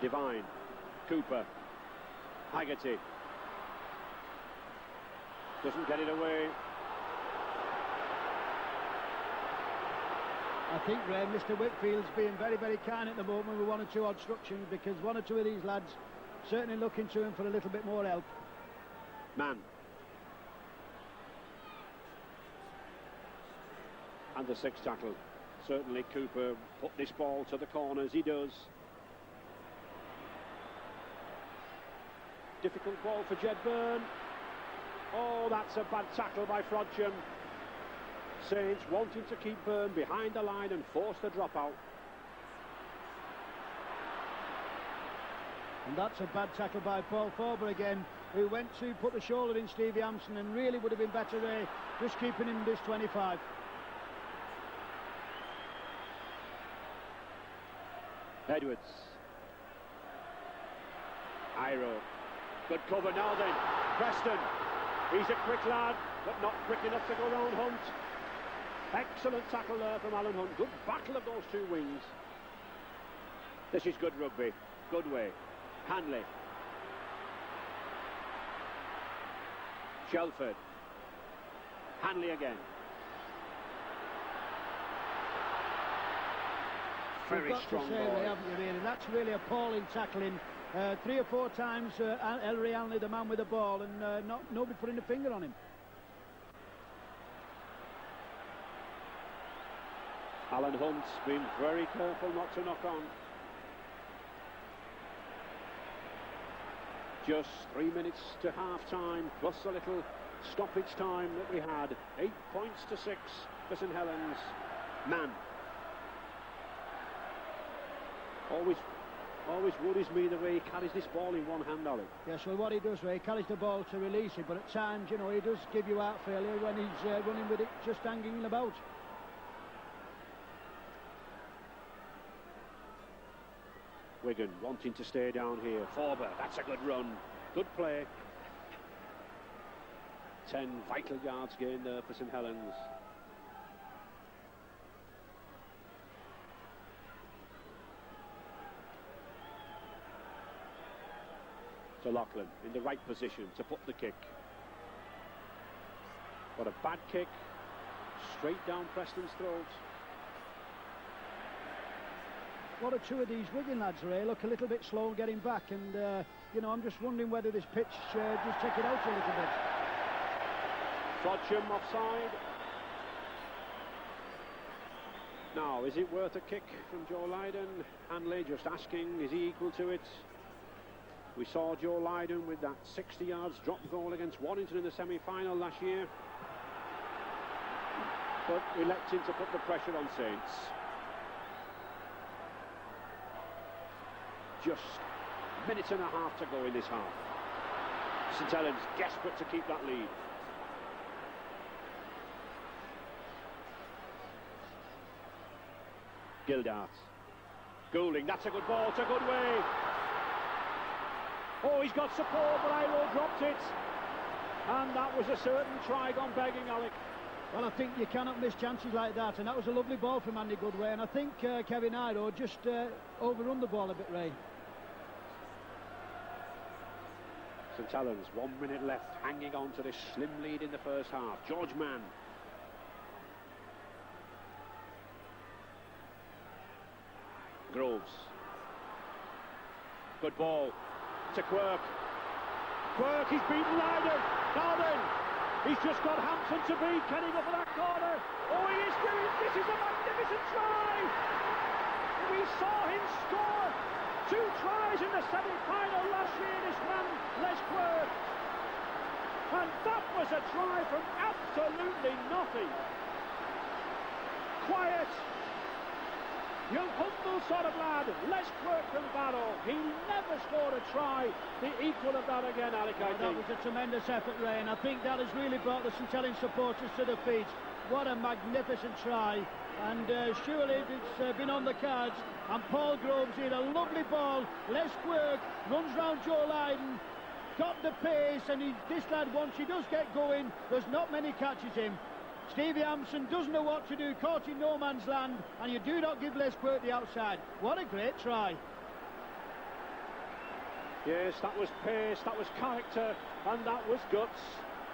Devine. Cooper. Haggerty. Doesn't get it away. I think, Ray, Mr. Whitfield's being very, very kind at the moment with 1 or 2 obstructions, because 1 or 2 of these lads certainly looking to him for a little bit more help. Mann. And the 6th tackle. Certainly Cooper put this ball to the corners. He does. Difficult ball for Jed Byrne. Oh, that's a bad tackle by Frodsham. Saints wanting to keep Byrne behind the line and force the dropout. And that's a bad tackle by Paul Forber again. who went to put the shoulder in Stevie Hampson, and really would have been better there just keeping him this 25. Edwards. Iro. Good cover now then. Preston. He's a quick lad, but not quick enough to go round Hunt. Excellent tackle there from Alan Hunt. Good battle of those two wings. This is good rugby. Good way. Hanley. Shelford. Hanley again. Very strong ball. Haven't you, really? That's really appalling tackling. 3 or 4 times Ellery Hanley, the man with the ball, and nobody putting a finger on him. Alan Hunt's been very careful not to knock on. Just 3 minutes to half-time, plus a little stoppage time that we had. 8 points to 6 for St Helens. Man. Always worries me the way he carries this ball in one hand, Alec. Yes, well, what he does, Ray, he carries the ball to release it, but at times, you know, he does give you heart failure when he's running with it just hanging about. Wigan wanting to stay down here. Forber, that's a good run. Good play. 10 vital yards gained there for St Helens. So Lachlan in the right position to put the kick. What a bad kick. Straight down Preston's throat. One or two of these Wigan lads, Ray, look a little bit slow getting back, and you know, I'm just wondering whether this pitch just take it out a little bit. Frodsham offside. Now, is it worth a kick from Joe Lydon? Hanley just asking, is he equal to it? We saw Joe Lydon with that 60 yards drop goal against Warrington in the semi-final last year, but electing to put the pressure on Saints. Just a minute and a half to go in this half. St Helens desperate to keep that lead. Gildart. Goulding, that's a good ball, it's a good way. Oh, he's got support, but Iro dropped it. And that was a certain try gone begging, Alec. Well, I think you cannot miss chances like that, and that was a lovely ball from Andy Goodway, and I think Kevin Iro just overrun the ball a bit, Ray. St Helens, 1 minute left, hanging on to this slim lead in the first half. George Mann. Groves. Good ball to Quirk. Quirk, he's beaten Lydon. Now then, he's just got Hampson to beat. Can he go for that corner? Oh, he is doing it. This is a magnificent try. We saw him score 2 tries in the semi-final last year, this man, Les Quirk. And that was a try from absolutely nothing. Quiet, young, humble sort of lad, Les Quirk from Barrow. He never scored a try the equal of that again, Alec, I think. That was a tremendous effort, Ray, and I think that has really brought the St Helens supporters to their feet. What a magnificent try, and surely it's been on the cards. And Paul Groves here, a lovely ball. Les Quirk runs round Joe Lydon, got the pace, and this lad, once he does get going, there's not many catches him. Stevie Hampson doesn't know what to do, caught in no man's land, and you do not give Les Quirk the outside. What a great try. Yes, that was pace, that was character, and that was guts.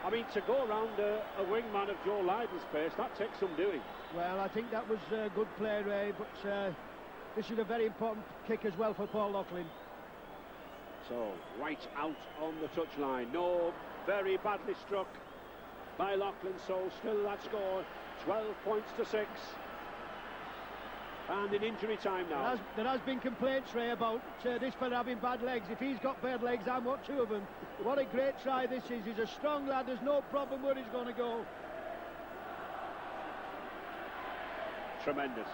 I mean, to go around a wingman of Joe Lydon's pace, that takes some doing. Well, I think that was good play, Ray, but this is a very important kick as well for Paul Lachlan. So, right out on the touchline. No, very badly struck by Lachlan, so still that score, 12 points to 6. And in injury time now. There has been complaints, Ray, about this fella having bad legs. If he's got bad legs, I want 2 of them. What a great try this is. He's a strong lad, there's no problem where he's going to go. Tremendous.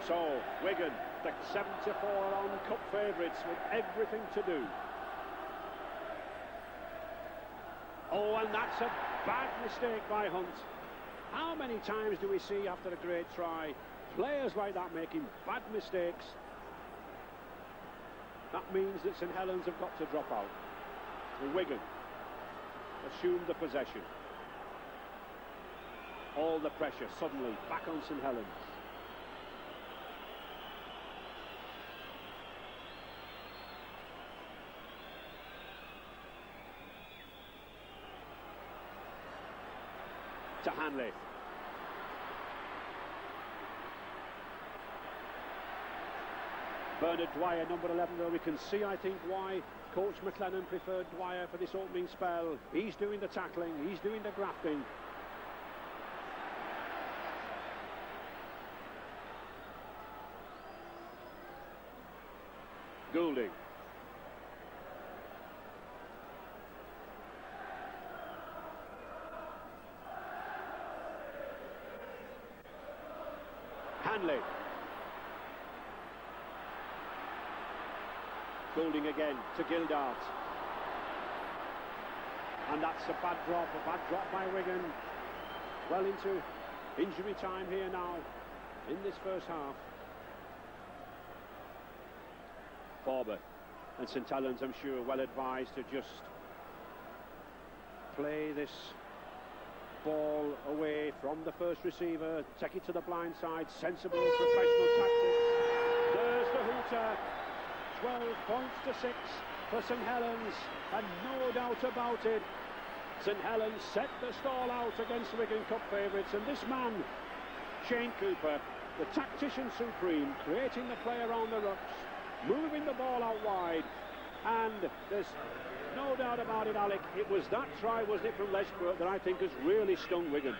So, Wigan, the 7-4 on cup favourites with everything to do. Oh, and that's a bad mistake by Hunt. How many times do we see after a great try players like that making bad mistakes? That means that St Helens have got to drop out. The Wigan assumed the possession. All the pressure suddenly back on St Helens. To Hanley. Bernard Dwyer, number 11, though we can see, I think, why Coach McLennan preferred Dwyer for this opening spell. He's doing the tackling, he's doing the grafting. Goulding. Hanley. Goulding again to Gildart. And that's a bad drop by Wigan. Well into injury time here now in this first half. Forber and St Helens, I'm sure, well advised to just play this ball away from the first receiver, take it to the blind side, sensible professional tactics. There's the hooter. 12 points to 6 for St Helens, and no doubt about it, St Helens set the stall out against Wigan Cup favourites, and this man, Shane Cooper, the tactician supreme, creating the play around the rucks, moving the ball out wide, and there's no doubt about it, Alec, it was that try, wasn't it, from Les Quirk, that I think has really stung Wigan.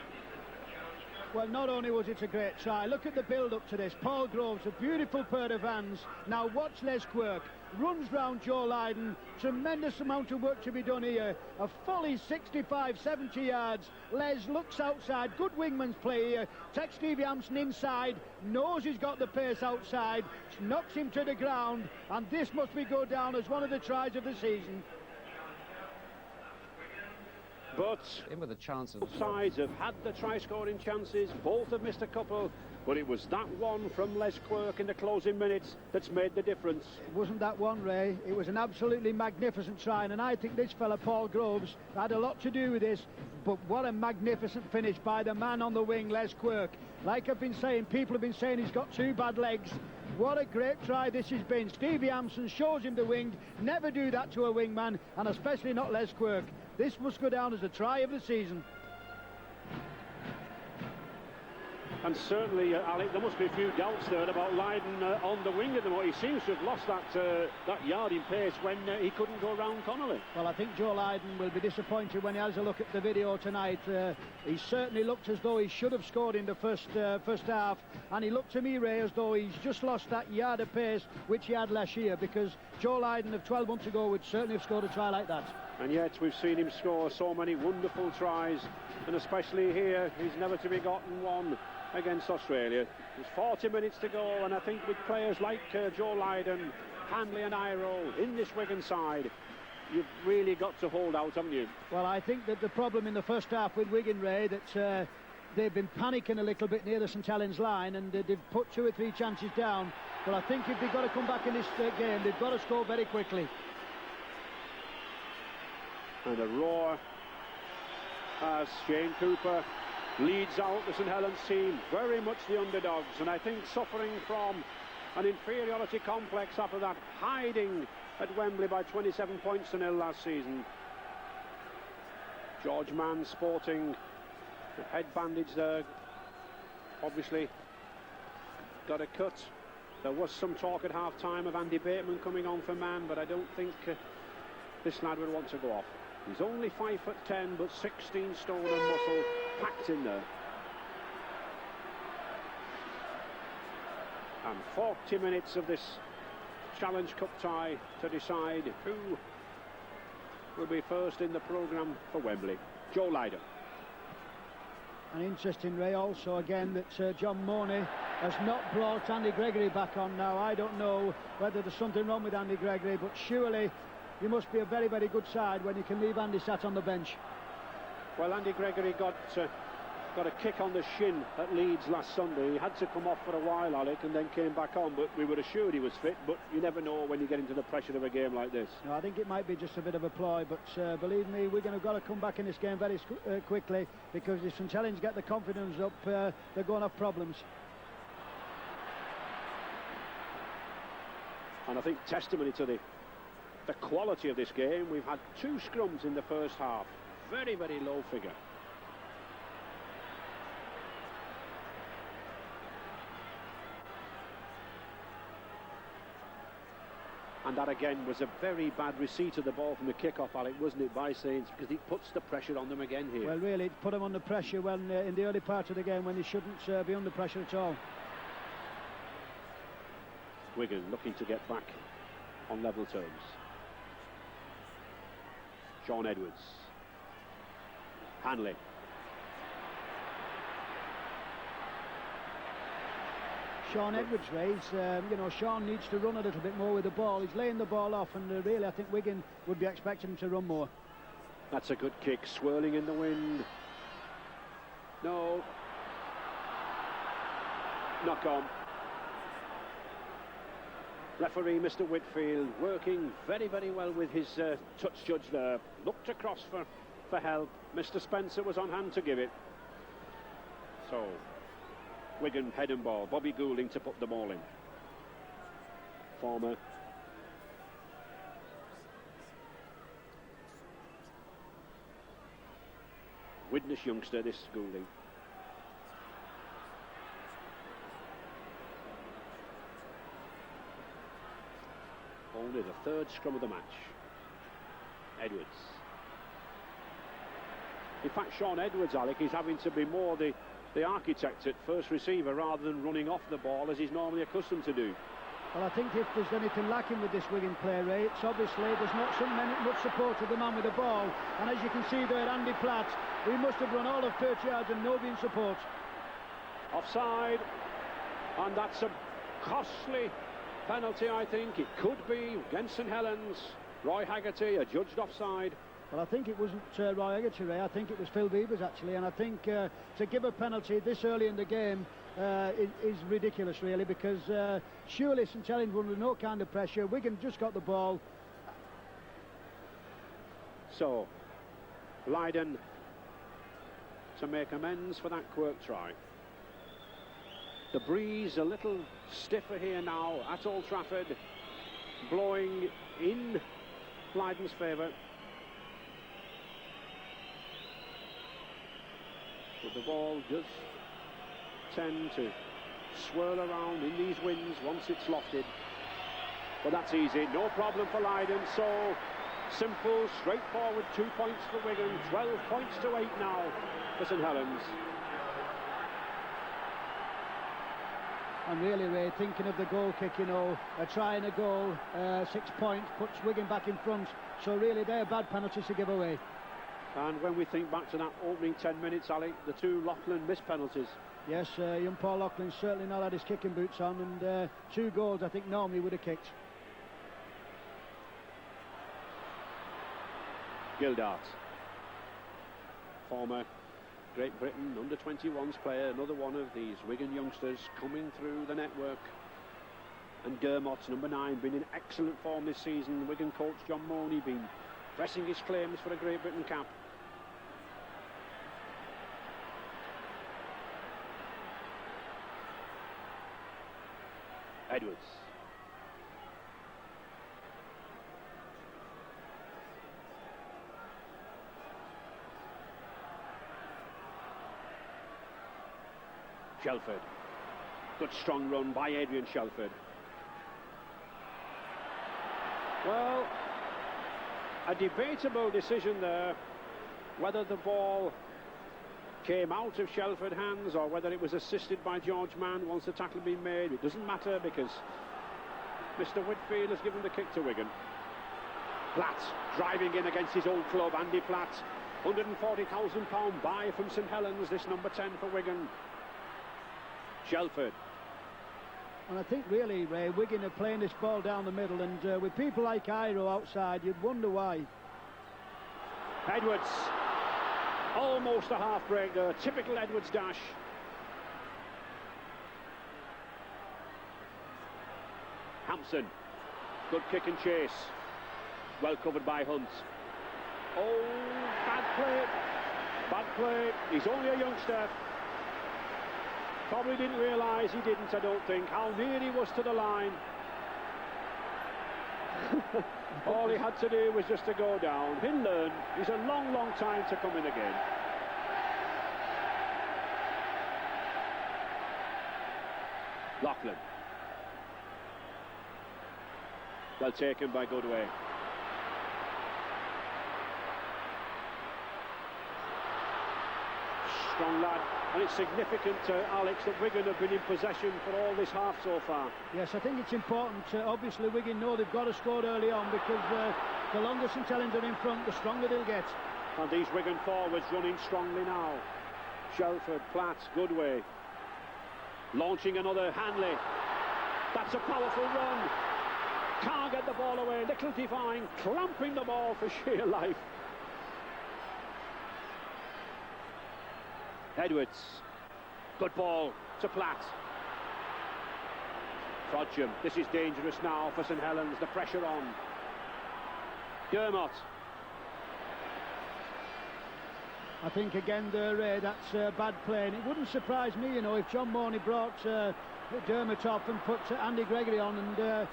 Well, not only was it a great try, look at the build-up to this. Paul Groves, a beautiful pair of hands. Now watch Les Quirk, runs round Joe Lydon. Tremendous amount of work to be done here. A fully 65, 70 yards. Les looks outside, good wingman's play here. Takes Stevie Hampson inside, knows he's got the pace outside, knocks him to the ground, and this must be go down as one of the tries of the season. But in with a chance of both sides have had the try-scoring chances, both have missed a couple, but it was that one from Les Quirk in the closing minutes that's made the difference. It wasn't that one, Ray. It was an absolutely magnificent try, and I think this fella, Paul Groves, had a lot to do with this. But what a magnificent finish by the man on the wing, Les Quirk. Like I've been saying, people have been saying he's got two bad legs. What a great try this has been. Stevie Hampson shows him the wing. Never do that to a wingman, and especially not Les Quirk. This must go down as the try of the season. And certainly, Alec, there must be a few doubts there about Lydon on the wing at the moment. He seems to have lost that yard in pace when he couldn't go round Connolly. Well, I think Joe Lydon will be disappointed when he has a look at the video tonight. He certainly looked as though he should have scored in the first half, and he looked to me, Ray, as though he's just lost that yard of pace which he had last year, because Joe Lydon of 12 months ago would certainly have scored a try like that. And yet we've seen him score so many wonderful tries, and especially here, he's never to be gotten one against Australia. There's 40 minutes to go, and I think with players like Joe Lydon, Hanley and Iro in this Wigan side, you've really got to hold out, haven't you? Well, I think that the problem in the first half with Wigan, Ray, that they've been panicking a little bit near the St Helens line, and they've put 2 or 3 chances down. But I think if they've got to come back in this game, they've got to score very quickly. And a roar as Shane Cooper leads out the St Helens team, very much the underdogs, and I think suffering from an inferiority complex after that hiding at Wembley by 27 points to 0 last season. George Mann sporting the head bandage there, obviously got a cut. There was some talk at half-time of Andy Bateman coming on for Mann, but I don't think this lad would want to go off. He's only 5'10", but 16 stone and muscle packed in there. And 40 minutes of this Challenge Cup tie to decide who will be first in the programme for Wembley. Joe Lydon. And interesting, Ray, also again that John Mooney has not brought Andy Gregory back on now. I don't know whether there's something wrong with Andy Gregory, but surely you must be a very, very good side when you can leave Andy sat on the bench. Well, Andy Gregory got a kick on the shin at Leeds last Sunday. He had to come off for a while, Alec, and then came back on, but we were assured he was fit. But you never know when you get into the pressure of a game like this. No, I think it might be just a bit of a ploy, but believe me, we're going to got to come back in this game very quickly, because if St Helens get the confidence up, they're going to have problems. And I think testimony to the quality of this game, we've had 2 scrums in the first half. Very, very low figure. And that again was a very bad receipt of the ball from the kick-off, Alec, wasn't it, by Saints, because it puts the pressure on them again here. Well, really, it put them under pressure when in the early part of the game, when they shouldn't be under pressure at all. Wigan looking to get back on level terms. Sean Edwards. Hanley. Sean Edwards, Ray, you know, Sean needs to run a little bit more with the ball. He's laying the ball off, and really I think Wigan would be expecting him to run more. That's a good kick, swirling in the wind. No. Knock on. Referee Mr. Whitfield working very, very well with his touch judge there. Looked across for help. Mr. Spencer was on hand to give it. So Wigan head and ball. Bobby Goulding to put the ball in. Former Widnes youngster, this Goulding. Only the 3rd scrum of the match. Edwards. In fact, Sean Edwards, Alec, is having to be more the architect at first receiver rather than running off the ball as he's normally accustomed to do. Well, I think if there's anything lacking with this Wigan play, Ray, it's obviously there's not much support of the man with the ball. And as you can see there, Andy Platt, we must have run all of 30 yards and nobody in support. Offside, and that's a costly penalty, I think. It could be against St Helens. Roy Haggerty adjudged offside. Well, I think it wasn't Roy Haggerty, Ray. I think it was Phil Beavers, actually. And I think to give a penalty this early in the game is ridiculous, really, because surely St Helens were under no kind of pressure. Wigan just got the ball. So, Lydon to make amends for that quirk try. The breeze a little stiffer here now at Old Trafford, blowing in Lydon's favour. But the ball does tend to swirl around in these winds once it's lofted. But that's easy, no problem for Lydon. So simple, straightforward, 2 points for Wigan, 12 points to 8 now for St Helens. And really, Ray, thinking of the goal kick, you know, trying a goal, 6 points, puts Wigan back in front. So really, they're bad penalties to give away. And when we think back to that opening 10 minutes, Ali, the 2 Loughlin missed penalties. Yes, young Paul Loughlin's certainly not had his kicking boots on, and 2 goals I think normally would have kicked. Gildart, former Great Britain under-21s player, another one of these Wigan youngsters coming through the network. And Dermott, number 9, been in excellent form this season. Wigan coach John Money been pressing his claims for a Great Britain cap. Edwards. Shelford. Good strong run by Adrian Shelford. Well, a debatable decision there, whether the ball came out of Shelford hands or whether it was assisted by George Mann once the tackle had been made. It doesn't matter because Mr. Whitfield has given the kick to Wigan. Platt driving in against his old club, Andy Platt. £140,000 buy from St Helens, this number 10 for Wigan. Shelford. And I think really, Ray, Wigan are playing this ball down the middle, and with people like Iro outside, you'd wonder why. Edwards. Almost a half break there, typical Edwards dash. Hampson, good kick and chase. Well covered by Hunt. Oh, bad play. Bad play. He's only a youngster. Probably didn't realise, he didn't, I don't think, how near he was to the line. All he had to do was just to go down. He'll learn. He's a long, long time to come in again. Loughlin. Well taken by Goodway. Strong lad, and it's significant, Alex, that Wigan have been in possession for all this half so far. Yes, I think it's important. Obviously, Wigan know they've got to score early on, because the longer St Helens are in front, the stronger they'll get. And these Wigan forwards running strongly now. Shelford, Platt, Goodway. Launching another, Hanley. That's a powerful run. Can't get the ball away. Little Divine clamping the ball for sheer life. Edwards, good ball to Platt. Frodsham, this is dangerous now for St Helens, the pressure on. Dermot. I think again there, that's bad play, and it wouldn't surprise me, you know, if John Morney brought Dermot off and put Andy Gregory on, and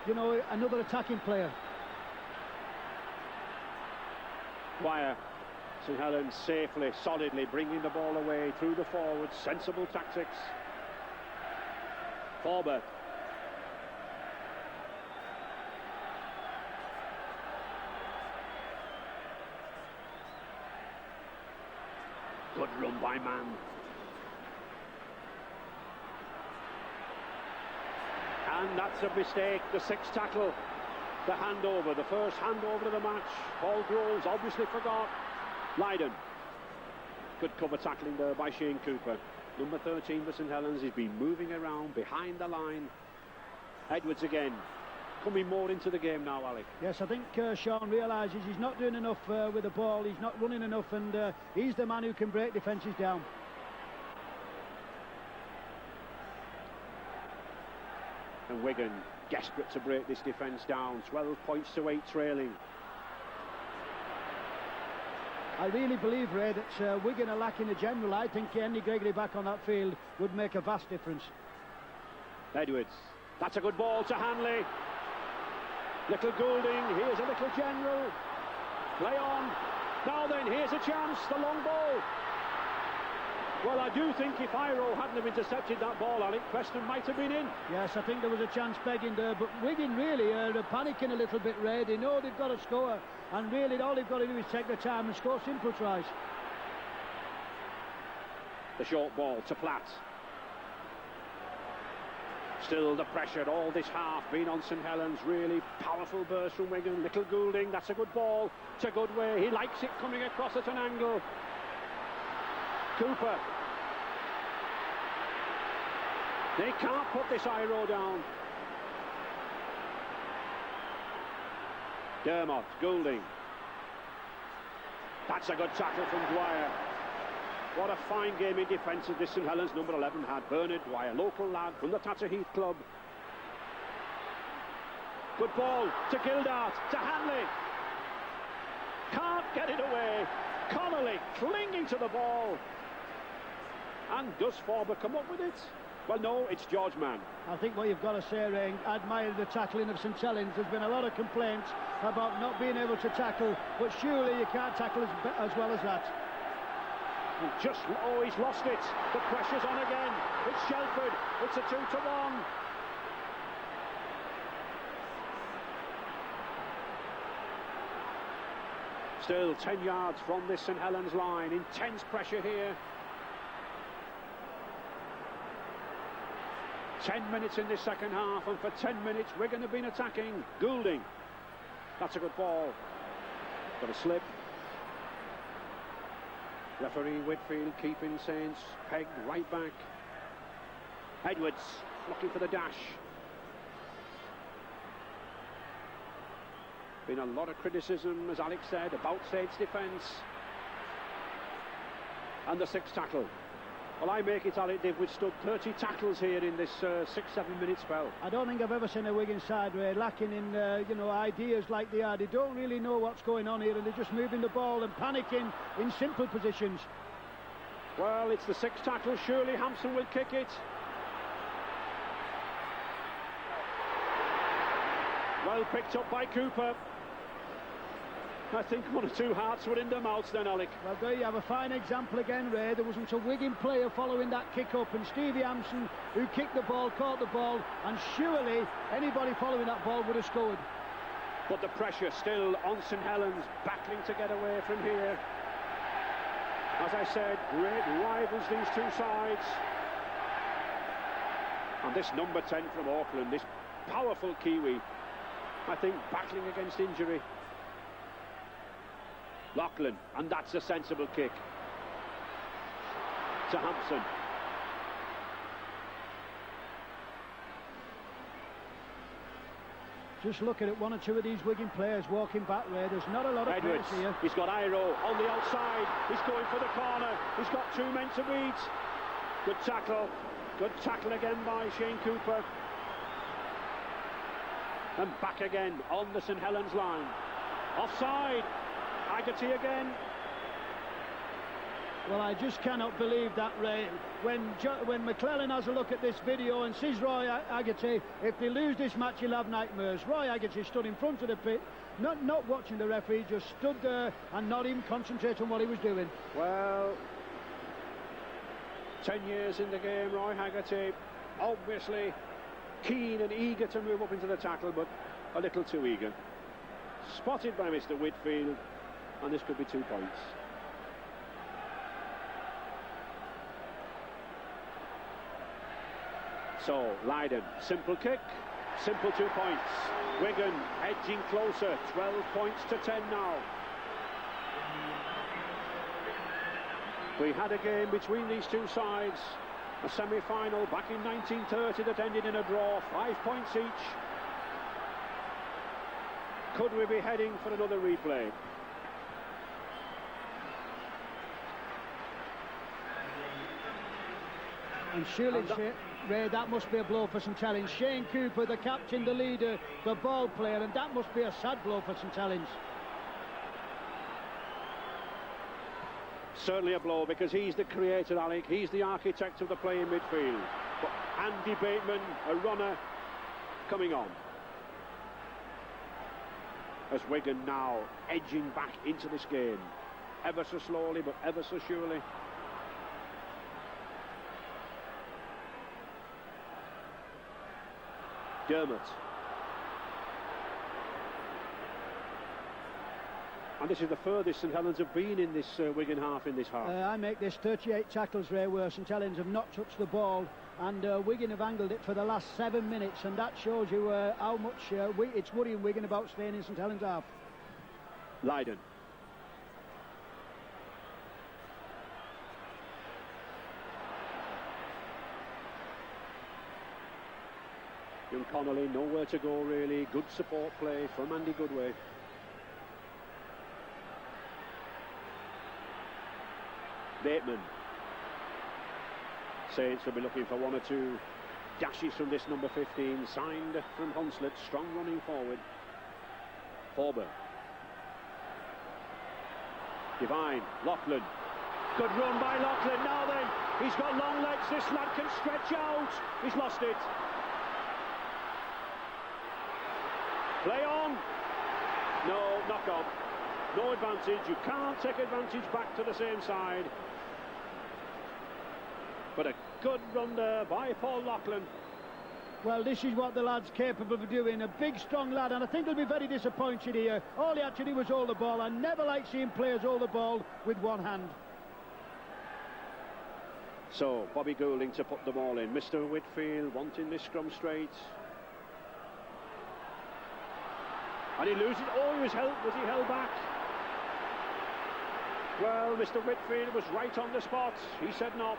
you know, another attacking player. Dwyer. St Helens safely, solidly bringing the ball away through the forwards. Sensible tactics. Forber. Good run by Mann. And that's a mistake, the sixth tackle. The handover, the first handover of the match. Paul Groves obviously forgot. Lydon. Good cover tackling there by Shane Cooper. Number 13 for St Helens. He's been moving around behind the line. Edwards again. Coming more into the game now, Ali. Yes, I think Sean realises he's not doing enough with the ball. He's not running enough, and he's the man who can break defences down. And Wigan desperate to break this defence down. 12 points to 8 trailing. I really believe, Ray, that Wigan are lacking a general. I think Andy Gregory back on that field would make a vast difference. Edwards. That's a good ball to Hanley. Little Goulding. Here's a little general. Play on. Now then, here's a chance. The long ball. Well, I do think if Iro hadn't have intercepted that ball, Alec, Preston might have been in. Yes, I think there was a chance begging there, but Wigan really are panicking a little bit, Ray. They know they've got to score, and really all they've got to do is take their time and score simple tries. The short ball to Platt. Still the pressure all this half been on St Helens. Really powerful burst from Wigan. Little Goulding, that's a good ball to Goodway. He likes it coming across at an angle. Cooper. They can't put this Iro down. Dermot, Goulding. That's a good tackle from Dwyer. What a fine game in defence of this St Helens number 11 had. Bernard Dwyer, local lad from the Tatter Heath club. Good ball to Gildart, to Hanley. Can't get it away. Connolly clinging to the ball. And does Forber come up with it? Well, no, it's George Mann. I think what you've got to say, Ray, admire the tackling of St Helens. There's been a lot of complaints about not being able to tackle, but surely you can't tackle as well as that. And just, oh, he's lost it. The pressure's on again. It's Shelford. It's a 2-1. Still 10 yards from this St Helens line. Intense pressure here. 10 minutes in this second half, and for 10 minutes Wigan have been attacking. Goulding. That's a good ball. Got a slip. Referee Whitfield keeping Saints pegged right back. Edwards looking for the dash. Been a lot of criticism, as Alex said, about Saints' defence. And the sixth tackle. Well, I make it, Alec, they've withstood 30 tackles here in this 6-7 minute spell. I don't think I've ever seen a Wigan side where lacking in, you know, ideas like they are. They don't really know what's going on here, and they're just moving the ball and panicking in simple positions. Well, it's the sixth tackle. Surely Hampson will kick it. Well picked up by Cooper. I think one or two hearts were in their mouths then, Alec. Well, there you have a fine example again, Ray. There wasn't a Wigan player following that kick-up, and Stevie Hampson, who kicked the ball, caught the ball, and surely anybody following that ball would have scored. But the pressure still on St Helens, battling to get away from here. As I said, great rivals, these two sides. And this number 10 from Auckland, this powerful Kiwi, I think battling against injury. Lachlan, and that's a sensible kick to Hampson. Just look at it, one or two of these Wigan players walking back, Ray. There's not a lot of Edwards, pace here. He's got Iro on the outside. He's going for the corner. He's got two men to beat. Good tackle. Good tackle again by Shane Cooper. And back again on the St Helens line. Offside. Haggerty again. Well, I just cannot believe that, Ray. When McClellan has a look at this video and sees Roy Haggerty, if they lose this match, he'll have nightmares. Roy Haggerty stood in front of the pit, not watching the referee, just stood there and not even concentrating on what he was doing. Well, 10 years in the game, Roy Haggerty, obviously keen and eager to move up into the tackle, but a little too eager. Spotted by Mr Whitfield, and this could be 2 points. So, Leiden, simple kick, simple 2 points. Wigan edging closer, 12 points to 10 now. We had a game between these two sides, a semi-final back in 1930 that ended in a draw, 5 points each. Could we be heading for another replay? And surely, Ray, that must be a blow for St Helens. Shane Cooper, the captain, the leader, the ball player, and that must be a sad blow for St Helens. Certainly a blow, because he's the creator, Alec. He's the architect of the play in midfield. But Andy Bateman, a runner, coming on. As Wigan now edging back into this game. Ever so slowly, but ever so surely. Dermot. And this is the furthest St Helens have been in this Wigan half in this half. I make this 38 tackles, Ray, where St Helens have not touched the ball, and Wigan have angled it for the last 7 minutes, and that shows you how much it's worrying Wigan about staying in St Helens half. Leiden. Young Connolly, nowhere to go really. Good support play from Andy Goodway. Bateman. Saints will be looking for one or two dashes from this number 15, signed from Hunslet. Strong running forward. Forber. Devine. Lachlan. Good run by Lachlan. Now then, he's got long legs. This lad can stretch out. He's lost it. Play on. No, knock on. No advantage. You can't take advantage back to the same side. But a good run there by Paul Lachlan. Well, this is what the lad's capable of doing. A big, strong lad, and I think he'll be very disappointed here. All he had to do was hold the ball. I never like seeing players hold the ball with one hand. So, Bobby Goulding to put them all in. Mr Whitfield wanting this scrum straight. And he loses. Oh, was he held back? Well, Mr Whitfield was right on the spot. He said no.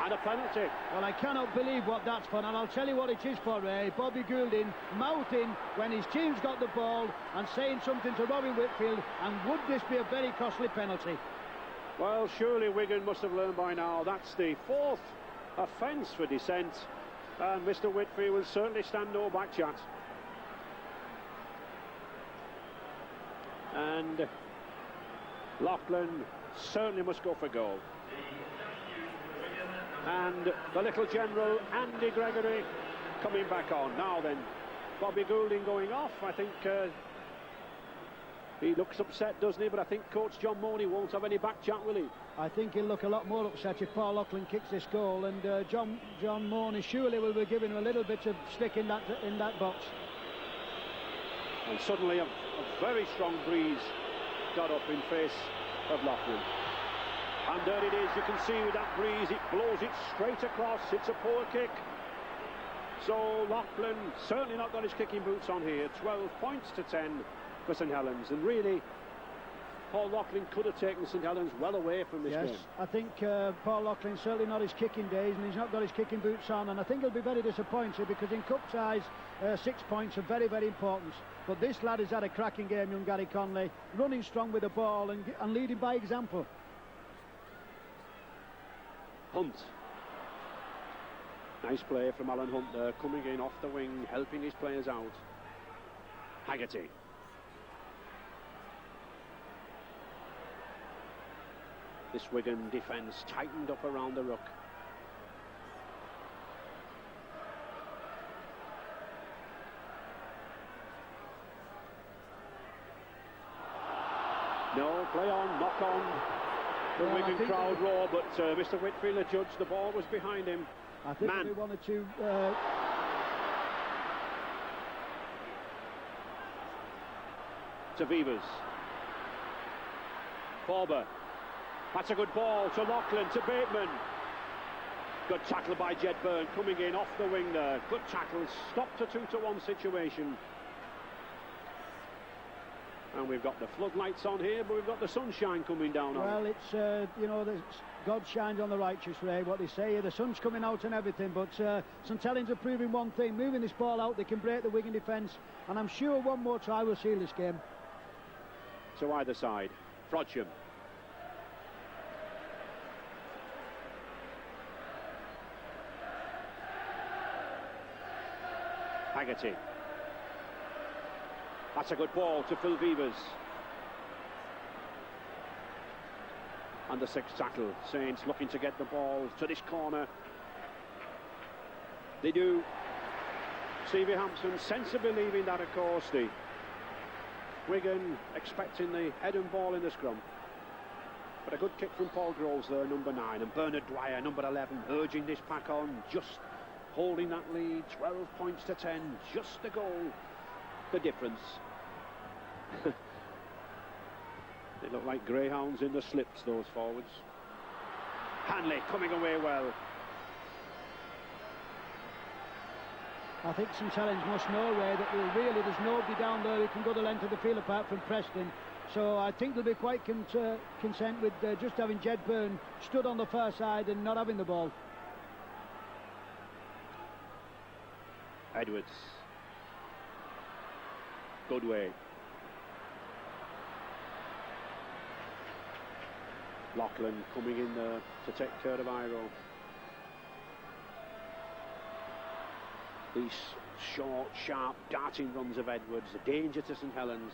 And a penalty. Well, I cannot believe what that's for, and I'll tell you what it is for, Ray. Bobby Goulding mouthing when his team's got the ball and saying something to Robin Whitfield, and would this be a very costly penalty? Well, surely Wigan must have learned by now. That's the 4th offence for dissent, and Mr. Whitfield will certainly stand no back chat. And Loughlin certainly must go for goal. And the little general, Andy Gregory, coming back on. Now then, Bobby Goulding going off. I think he looks upset, doesn't he? But I think Coach John Mooney won't have any back chat, will he? I think he'll look a lot more upset if Paul Loughlin kicks this goal, and John Mooney surely will be giving him a little bit of stick in that box. And suddenly a very strong breeze got up in face of Loughlin. And there it is, you can see with that breeze, it blows it straight across. It's a poor kick. So Loughlin certainly not got his kicking boots on here. 12 points to 10 for St Helens. And really, Paul Loughlin could have taken St Helens well away from this game. I think Paul Loughlin certainly not his kicking days, and he's not got his kicking boots on, and I think he'll be very disappointed, because in cup ties 6 points are very, very important. But this lad has had a cracking game, young Gary Conley, running strong with the ball and leading by example. Hunt. Nice play from Alan Hunt there, coming in off the wing, helping his players out. Haggerty. This Wigan defence tightened up around the ruck. No, play on, knock on. The Wigan crowd roar, but Mr. Whitfield adjudged the ball was behind him. I think they wanted to... To Vivers. Forber. That's a good ball to Loughlin, to Bateman. Good tackle by Jed Byrne, coming in off the wing there. Good tackle, stopped a 2-to-1 situation. And we've got the floodlights on here, but we've got the sunshine coming down on. Well, it's, you know, God shines on the righteous, Ray, what they say here. The sun's coming out and everything, but St Helens are proving one thing. Moving this ball out, they can break the Wigan defence, and I'm sure one more try will seal this game. To either side. Frodsham. Haggerty. That's a good ball to Phil Vivers. And the sixth tackle. Saints looking to get the ball to this corner. They do. Stevie Hampson sensibly leaving that, of course. The Wigan expecting the head and ball in the scrum. But a good kick from Paul Groves there, number 9. And Bernard Dwyer, number 11, urging this pack on. Just holding that lead. 12 points to 10. Just the goal. The difference. They look like greyhounds in the slips, those forwards. Hanley coming away well. I think St Helens must know, Ray, that really there's nobody down there who can go the length of the field apart from Preston. So I think they'll be quite content with just having Jed Byrne stood on the far side and not having the ball. Edwards. Goodway. Loughlin coming in there to take care of Iro. These short, sharp, darting runs of Edwards, a danger to St Helens.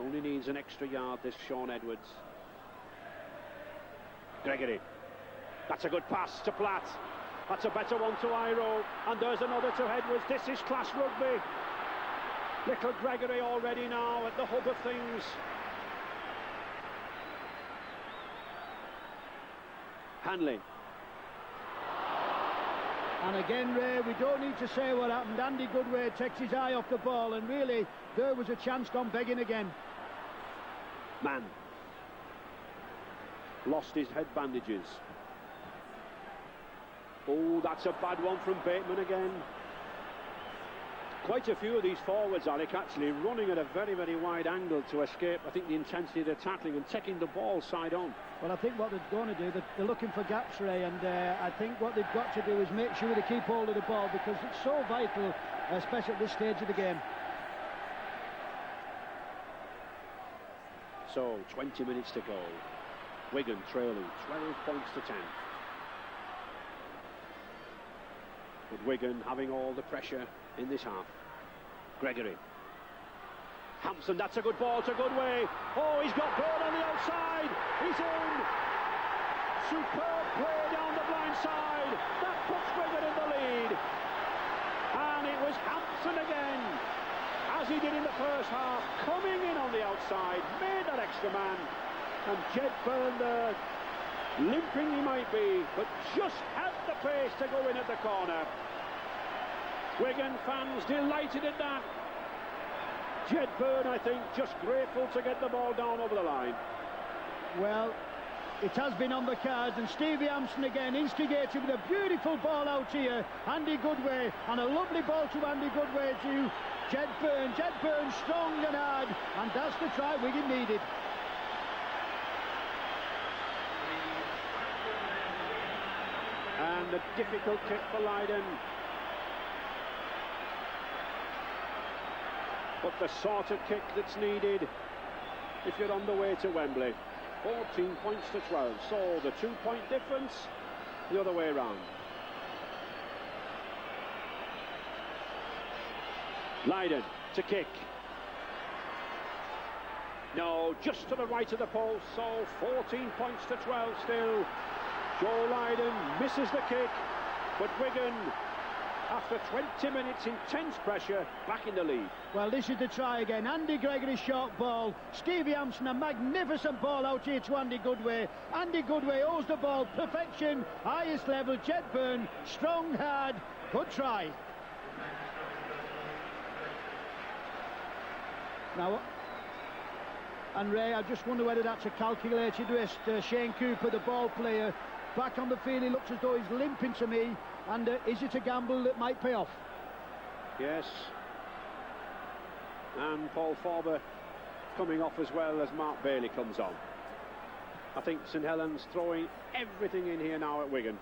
Only needs an extra yard, this Sean Edwards. Gregory. That's a good pass to Platt. That's a better one to Iro. And there's another to Edwards. This is class rugby. Little Gregory already now at the hub of things. Hanley. And again, Ray, we don't need to say what happened. Andy Goodway takes his eye off the ball, and really, there was a chance gone begging again. Mann. Lost his head bandages. Oh, that's a bad one from Bateman again. Quite a few of these forwards, Alec, actually running at a very, very wide angle to escape, I think, the intensity of the tackling and taking the ball side on. Well, I think what they're going to do, they're looking for gaps, Ray, and I think what they've got to do is make sure they keep hold of the ball, because it's so vital, especially at this stage of the game. So, 20 minutes to go. Wigan trailing 12 points to 10. With Wigan having all the pressure in this half. Gregory. Hampson, that's a good ball, it's a good way. Oh, he's got Byrne on the outside. He's in. Superb play down the blind side. That puts Wigan in the lead. And it was Hampson again, as he did in the first half, coming in on the outside, made that extra man. And Jed Byrne there, limping he might be, but just had the pace to go in at the corner. Wigan fans delighted at that. Jed Byrne, I think, just grateful to get the ball down over the line. Well, it has been on the cards, and Stevie Hampson again instigated with a beautiful ball out here. Andy Goodway, and a lovely ball to Andy Goodway to Jed Byrne. Jed Byrne strong and hard, and that's the try Wigan needed. And a difficult kick for Leiden. But the sort of kick that's needed if you're on the way to Wembley. 14 points to 12, so the 2-point difference the other way around. Leiden to kick. No, just to the right of the post, so 14 points to 12 still. Joe Leiden misses the kick, but Wigan, after 20 minutes intense pressure, back in the lead. Well, this is the try again. Andy Gregory's short ball. Stevie Hampson, a magnificent ball out here to Andy Goodway. Andy Goodway owes the ball, perfection, highest level. Jed Byrne, strong, hard, good try. Now, and Ray, I just wonder whether that's a calculated risk. Shane Cooper, the ball player, back on the field, he looks as though he's limping to me. And is it a gamble that might pay off? Yes. And Paul Forber coming off as well as Mark Bailey comes on. I think St Helens throwing everything in here now at Wigan.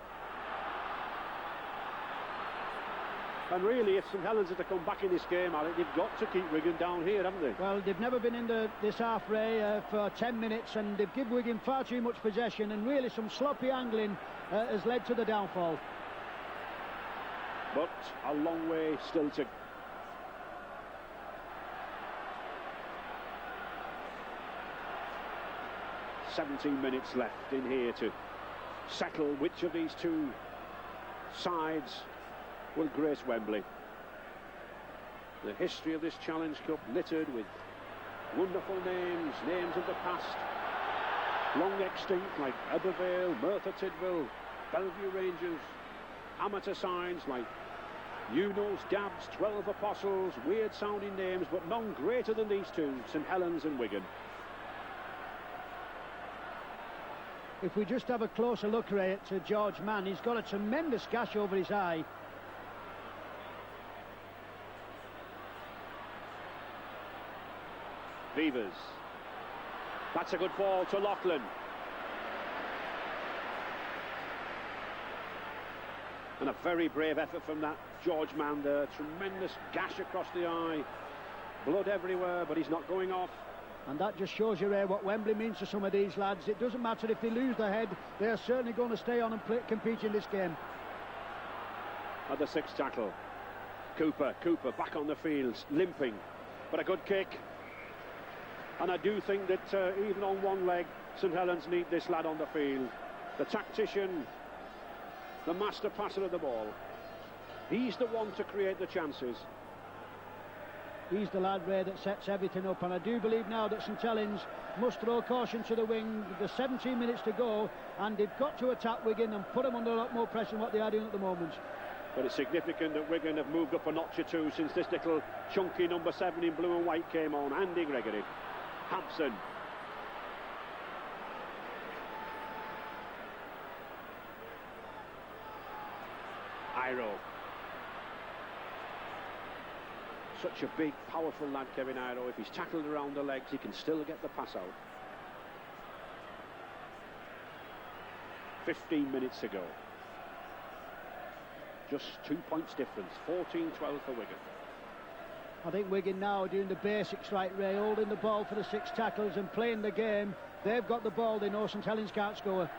And really, if St Helens are to come back in this game, Alec, they've got to keep Wigan down here, haven't they? Well, they've never been in this half, Ray, for 10 minutes, and they've given Wigan far too much possession, and really some sloppy angling has led to the downfall. But a long way still to... ...17 minutes left in here to settle which of these two sides will grace Wembley. The history of this Challenge Cup littered with wonderful names, names of the past, long extinct, like Ebervale, Merthyr Tydfil, Bellevue Rangers, amateur sides like Unos, Dabs, 12 Apostles, weird sounding names, but none greater than these two, St Helens and Wigan. If we just have a closer look, Ray, at George Mann, he's got a tremendous gash over his eye. Beavers. That's a good ball to Loughlin. And a very brave effort from that George Mann there. Tremendous gash across the eye. Blood everywhere, but he's not going off. And that just shows you, Ray, what Wembley means to some of these lads. It doesn't matter if they lose their head, they're certainly going to stay on and compete in this game. At the sixth tackle. Cooper back on the field, limping. But a good kick. And I do think that even on one leg, St Helens need this lad on the field. The tactician, the master passer of the ball. He's the one to create the chances. He's the lad, Ray, that sets everything up, and I do believe now that St Helens must throw caution to the wind. There's 17 minutes to go, and they've got to attack Wigan and put them under a lot more pressure than what they are doing at the moment. But it's significant that Wigan have moved up a notch or two since this little chunky number 7 in blue and white came on. Andy Gregory. Hampson. Iro. Such a big, powerful lad, Kevin Iro. If he's tackled around the legs, he can still get the pass out. 15 minutes to go. Just 2 points difference. 14-12 for Wigan. I think Wigan now are doing the basics right, Ray, holding the ball for the 6 tackles and playing the game they've got the ball, they know St Helens can't score.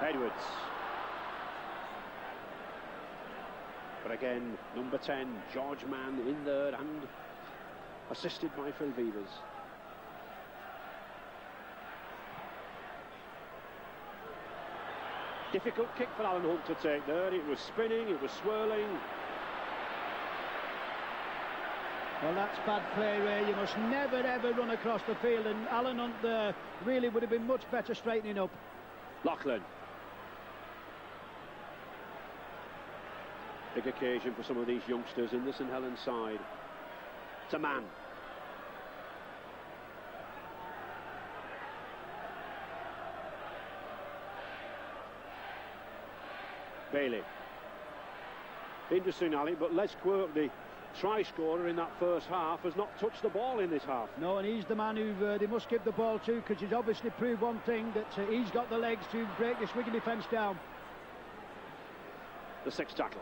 Edwards. But again, number 10, George Mann in there and assisted by Phil Beavers. Difficult kick for Alan Hunt to take there. It was spinning, it was swirling. Well, that's bad play, Ray. You must never ever run across the field, and Alan Hunt there really would have been much better straightening up. Lachlan. Big occasion for some of these youngsters in the St Helens side. It's a man. Bailey. Interesting, Ali, but Les Quirk, the try scorer in that first half, has not touched the ball in this half. No, and he's the man who they must give the ball to, because he's obviously proved one thing, that he's got the legs to break this Wigan defence down. The sixth tackle.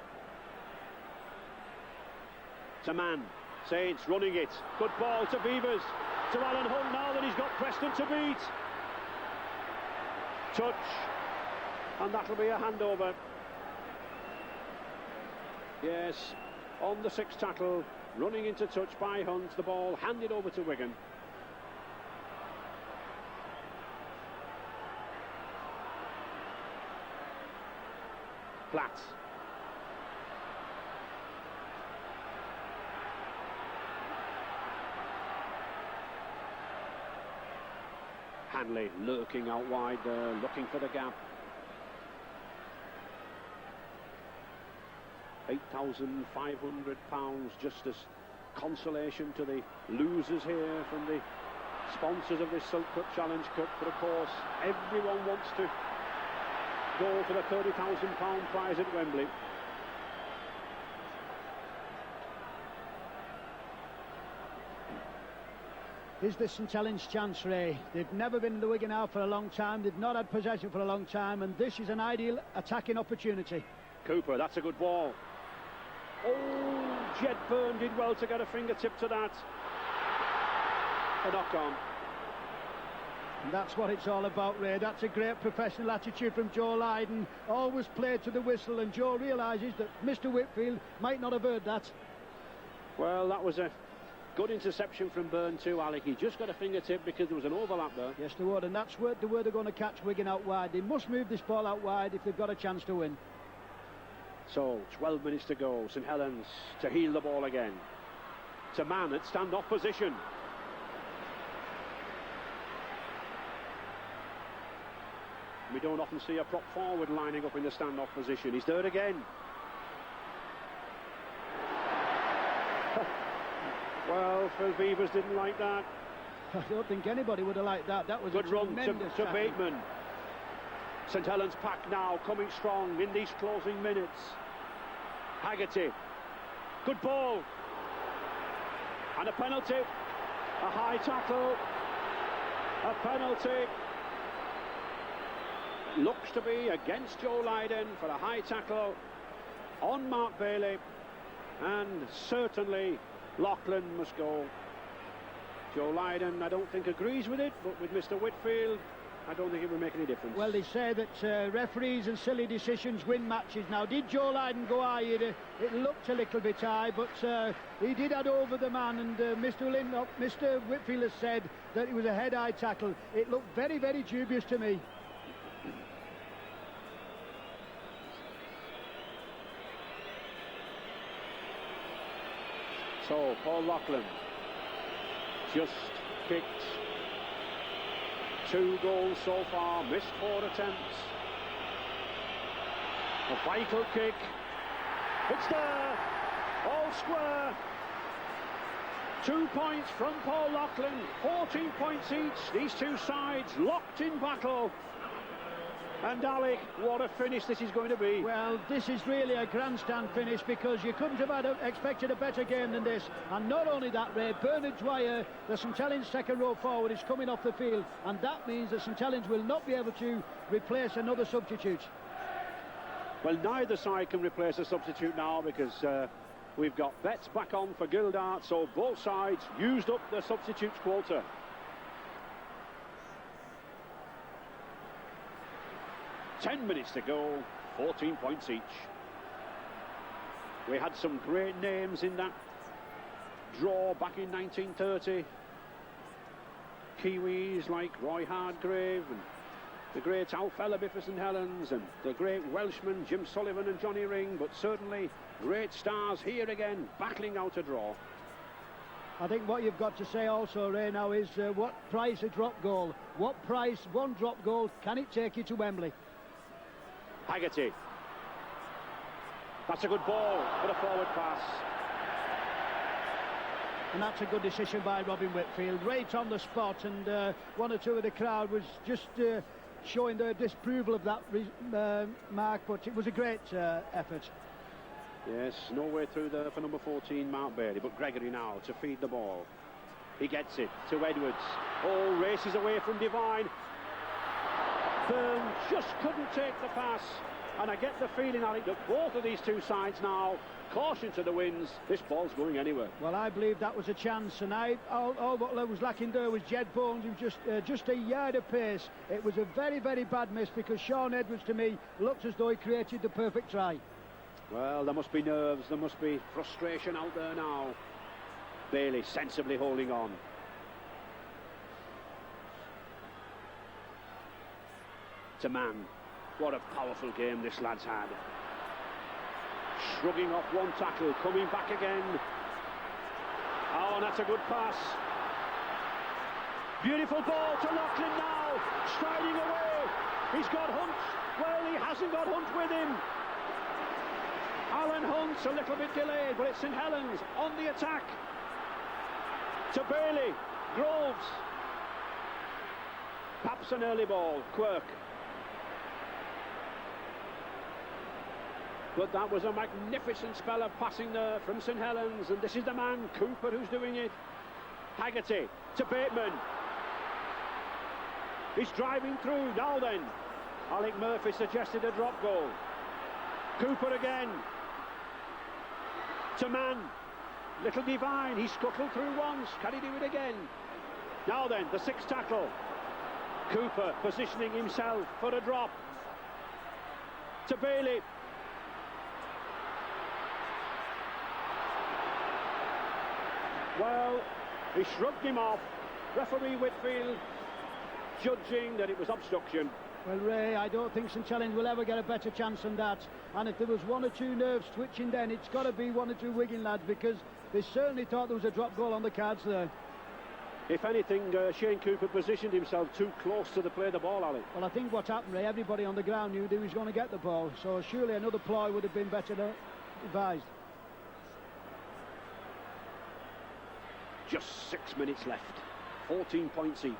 It's a man. Saints running it. Good ball to Beavers. To Alan Hunt now that he's got Preston to beat. Touch. And that'll be a handover. Yes, on the sixth tackle, running into touch by Hunt, the ball handed over to Wigan. Platt. Hanley lurking out wide there, looking for the gap. £8,500 just as consolation to the losers here from the sponsors of this Silk Cup Challenge Cup. But of course, everyone wants to go for the £30,000 prize at Wembley. Is this St Helens' chance, Ray? They've never been in the Wigan out for a long time, they've not had possession for a long time, and this is an ideal attacking opportunity. Cooper, that's a good ball. Oh, Jed Byrne did well to get a fingertip to that. A knock on. And that's what it's all about, Ray. That's a great professional attitude from Joe Lydon. Always played to the whistle, and Joe realises that Mr Whitfield might not have heard that. Well, that was a good interception from Byrne too, Alec. He just got a fingertip because there was an overlap there. Yes, they would, and that's where they're going to catch Wigan out wide. They must move this ball out wide if they've got a chance to win. So, 12 minutes to go. St Helens to heel the ball again. It's a man at stand-off position. We don't often see a prop forward lining up in the stand-off position. He's there again. Well, Phil Beavers didn't like that. I don't think anybody would have liked that. That was good a run to Bateman. St Helens pack now, coming strong in these closing minutes. Haggerty. Good ball. And a penalty. A high tackle. A penalty. Looks to be against Joe Lydon for a high tackle on Mark Bailey. And certainly Lachlan must go. Joe Lydon, I don't think agrees with it, but with Mr Whitfield, I don't think it will make any difference. Well, they say that referees and silly decisions win matches. Now, did Joe Lydon go high? It looked a little bit high, but he did add over the man, and Mr Whitfield has said that it was a head-high tackle. It looked very, very dubious to me. So, Paul Lachlan just kicked 2 goals so far, missed 4 attempts. A vital kick. It's there, all square. 2 points from Paul Lachlan, 14 points each. These two sides locked in battle. And Alec, what a finish this is going to be. Well, this is really a grandstand finish, because you couldn't have expected a better game than this. And not only that, Ray, Bernard Dwyer, the St Helens second row forward, is coming off the field, and that means that St Helens will not be able to replace another substitute. Well, neither side can replace a substitute now, because we've got Betts back on for Gildart, so both sides used up the substitutes quota. 10 minutes to go, 14 points each. We had some great names in that draw back in 1930. Kiwis like Roy Hardgrave and the great Alf Ellaby for St Helens, and the great Welshman Jim Sullivan and Johnny Ring, but certainly great stars here again, battling out a draw. I think what you've got to say also, Ray, now is what price a drop goal? What price one drop goal can it take you to Wembley? Haggerty. That's a good ball for a forward pass. And that's a good decision by Robin Whitfield, right on the spot, and one or two of the crowd was just showing their disapproval of that mark, but it was a great effort. Yes, no way through there for number 14, Mark Bailey, but Gregory now to feed the ball. He gets it to Edwards. Oh, races away from Devine. Byrne just couldn't take the pass, and I get the feeling, Alec, that both of these two sides now, caution to the winds, this ball's going anywhere. Well, I believe that was a chance, and all what was lacking there was Jed Bones, who just a yard of pace. It was a very, very bad miss, because Sean Edwards, to me, looked as though he created the perfect try. Well, there must be nerves, there must be frustration out there now. Bailey sensibly holding on. To Man. What a powerful game this lad's had. Shrugging off one tackle, coming back again. Oh, and that's a good pass. Beautiful ball to Loughlin now, striding away. He's got Hunt. Well, he hasn't got Hunt with him. Alan Hunt's a little bit delayed, but it's St Helens on the attack. To Bailey, Groves. Perhaps an early ball, Quirk. But that was a magnificent spell of passing there from St Helens, and this is the man, Cooper, who's doing it. Haggerty to Bateman. He's driving through. Now then, Alec Murphy suggested a drop goal. Cooper again. To Man. Little Devine. He scuttled through once. Can he do it again? Now then, the sixth tackle. Cooper positioning himself for a drop. To Bailey. Well, he shrugged him off. Referee Whitfield judging that it was obstruction. Well, Ray, I don't think St Helens will ever get a better chance than that. And if there was one or two nerves twitching, then it's got to be one or two Wigan lads, because they certainly thought there was a drop goal on the cards there. If anything, Shane Cooper positioned himself too close to the play of the ball, Ali. Well, I think what happened, Ray, everybody on the ground knew he was going to get the ball, so surely another ploy would have been better advised. Just 6 minutes left, 14 points each.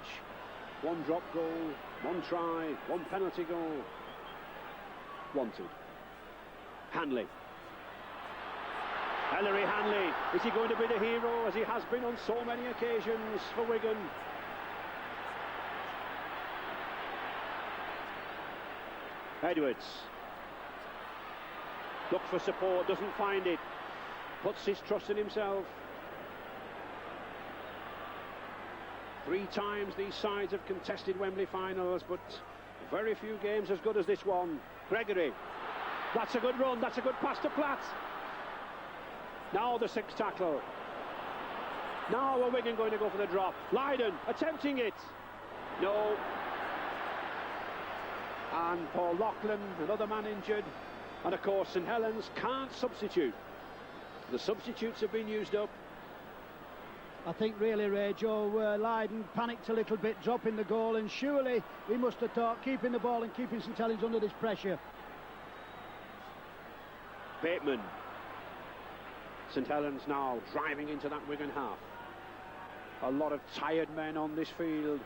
One drop goal, one try, one penalty goal. Wanted. Hanley. Ellery Hanley. Is he going to be the hero, as he has been on so many occasions for Wigan? Edwards. Looks for support, doesn't find it. Puts his trust in himself. 3 times these sides have contested Wembley finals, but very few games as good as this one. Gregory. That's a good run, that's a good pass to Platt. Now the sixth tackle. Now are Wigan going to go for the drop? Lydon attempting it. No. And Paul Loughlin, another man injured. And of course St Helens can't substitute. The substitutes have been used up. I think really, Ray, Joe Lydon panicked a little bit, dropping the goal, and surely he must have thought keeping the ball and keeping St Helens under this pressure. Bateman. St Helens now driving into that Wigan half. A lot of tired men on this field.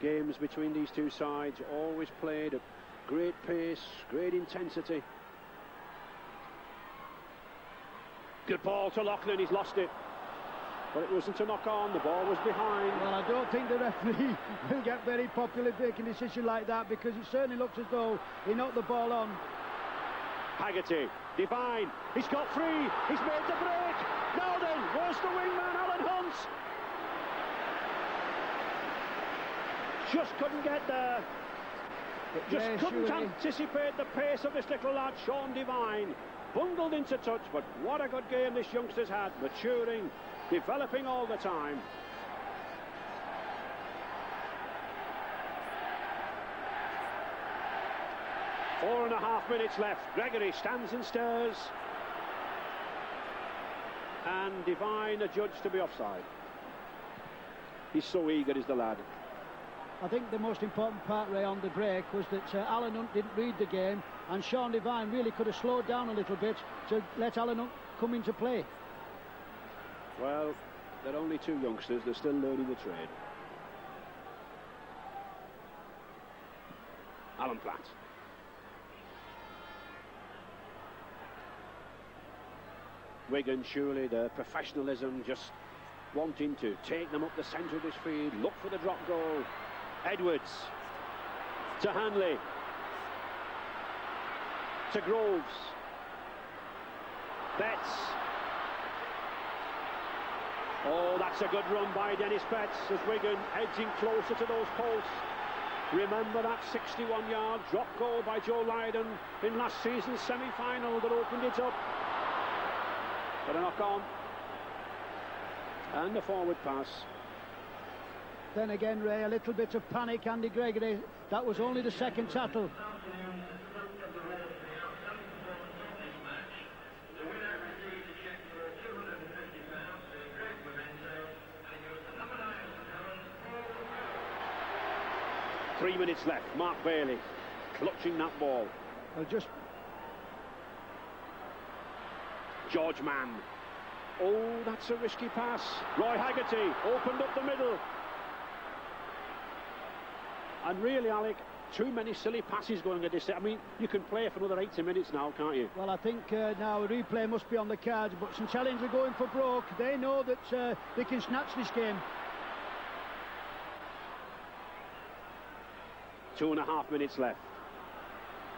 Games between these two sides always played at great pace, great intensity. Good ball to Loughlin, he's lost it. But it wasn't a knock on, the ball was behind. Well, I don't think the referee will get very popular making a decision like that, because it certainly looks as though he knocked the ball on. Haggerty, Devine, he's got free, he's made the break. Now then, where's the wingman, Alan Hunt? just couldn't get there. Just couldn't anticipate the pace of this little lad, Sean Devine. Bundled into touch, but what a good game this youngster's had. Maturing, developing all the time. Four and a half minutes left. Gregory stands and stares. And Devine adjudged to be offside. He's so eager, is the lad. I think the most important part, Ray, on the break was that Alan Hunt didn't read the game, and Sean Devine really could have slowed down a little bit to let Alan Hunt come into play. Well, they're only two youngsters. They're still learning the trade. Alan Platt. Wigan, surely their professionalism, just wanting to take them up the centre of this field, look for the drop goal. Edwards to Hanley, to Groves, Betts. Oh, that's a good run by Dennis Betts as Wigan edging closer to those posts. Remember that 61-yard drop goal by Joe Lydon in last season's semi-final that opened it up. But a knock on. And the forward pass. Then again, Ray, a little bit of panic, Andy Gregory. That was only the second tackle. Three minutes left. Mark Bailey clutching that ball. Well, just George Mann. Oh, that's a risky pass. Roy Haggerty opened up the middle. And really, Alec, too many silly passes going at this. I mean, you can play for another 80 minutes now, can't you? Well, I think now a replay must be on the cards, but St Helens are going for broke. They know that they can snatch this game. 2.5 minutes left.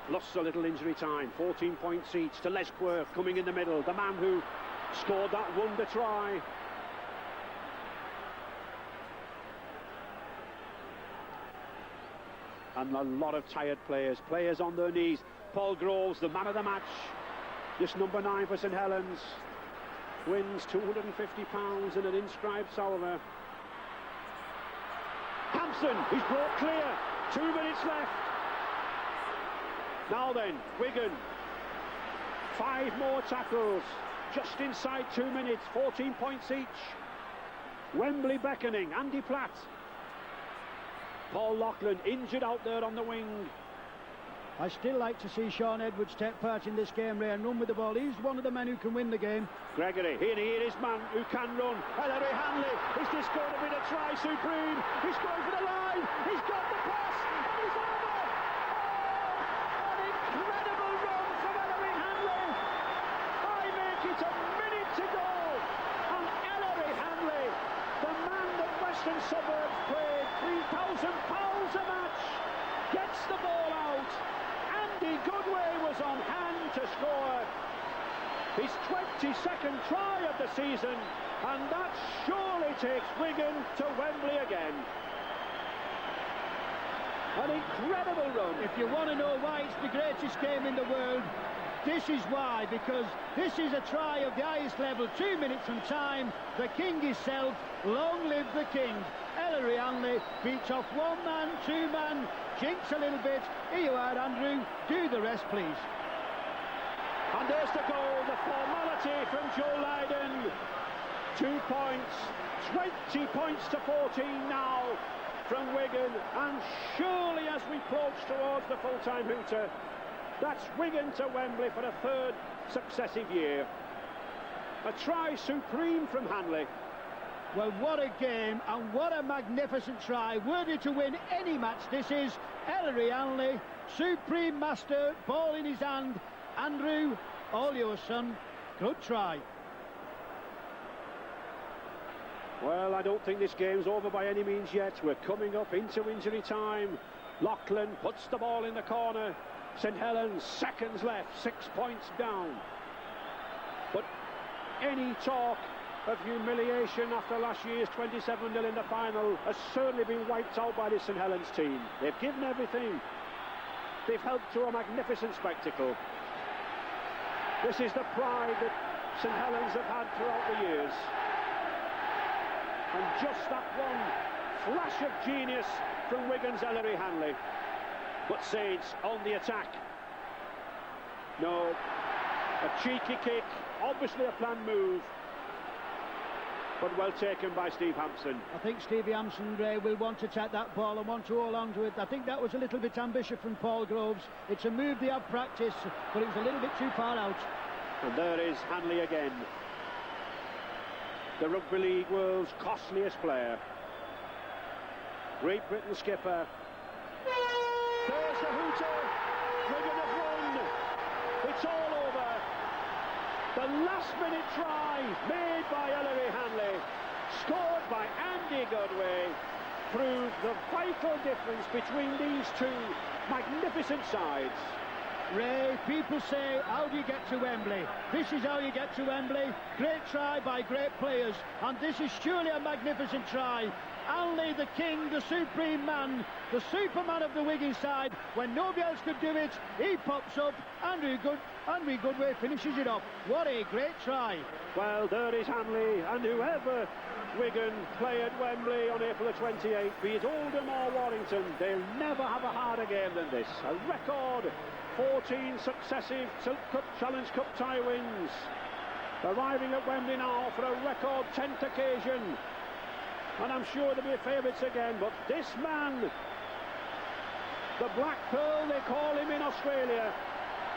Plus a little injury time. 14 points each to Les Quirk coming in the middle. The man who scored that wonder try. And a lot of tired players. Players on their knees. Paul Groves, the man of the match. Just number 9 for St Helens. Wins £250 in an inscribed salver. Hampson, he's brought clear. 2 minutes left. Now then, Wigan. 5 more tackles. Just inside 2 minutes. 14 points each. Wembley beckoning. Andy Platt. Paul Loughlin injured out there on the wing. I still like to see Sean Edwards take part in this game, Ray, and run with the ball. He's one of the men who can win the game. Gregory, here is man who can run. Ellery Hanley, is this going to be the try supreme? He's going for the line, he's got the pass, and he's over! Oh, an incredible run from Ellery Hanley. I make it a minute to go, and Ellery Hanley, the man that Western Suburbs played £3,000 a match, gets the ball out. Andy Goodway was on hand to score his 22nd try of the season, and that surely takes Wigan to Wembley again. An incredible run. If you want to know why it's the greatest game in the world, this is why, because this is a try of the highest level. 2 minutes from time, the king himself, long live the king. Ellery Hanley beats off 1 man, 2 man, jinks a little bit. Here you are, Andrew, do the rest, please. And there's the goal, the formality from Joe Lydon. 2 points, 20 points to 14 now from Wigan, and surely as we approach towards the full-time hooter, that's Wigan to Wembley for a 3rd successive year. A try supreme from Hanley. Well, what a game, and what a magnificent try. Worthy to win any match, this is. Ellery Hanley, supreme master, ball in his hand. Andrew, all yours, son. Good try. Well, I don't think this game's over by any means yet. We're coming up into injury time. Loughlin puts the ball in the corner. St Helens, seconds left, 6 points down. But any talk of humiliation after last year's 27-0 in the final has certainly been wiped out by this St Helens team. They've given everything. They've helped to a magnificent spectacle. This is the pride that St Helens have had throughout the years. And just that one flash of genius from Wigan's Ellery Hanley. But Saints on the attack. No, a cheeky kick, obviously a planned move, but well taken by Steve Hampson. I think Stevie Hampson will want to take that ball and want to hold on to it. I think that was a little bit ambitious from Paul Groves. It's a move they have practiced, but it was a little bit too far out. And there is Hanley again, the Rugby League world's costliest player. Great Britain skipper. There's the hooter. Wigan have won. It's all over. The last-minute try made by Ellery Hanley, scored by Andy Goodway, proved the vital difference between these two magnificent sides. Ray, people say, how do you get to Wembley? This is how you get to Wembley. Great try by great players, and this is surely a magnificent try. Hanley, the king, the supreme man, the superman of the Wigan side. When nobody else could do it, he pops up. Andy Goodway finishes it off. What a great try. Well, there is Hanley, and whoever Wigan play at Wembley on April the 28th, be it Oldham or Warrington, they'll never have a harder game than this. A record 14 successive Silk Cup Challenge Cup tie wins. Arriving at Wembley now for a record 10th occasion. And I'm sure they'll be favourites again, but this man, the Black Pearl they call him in Australia,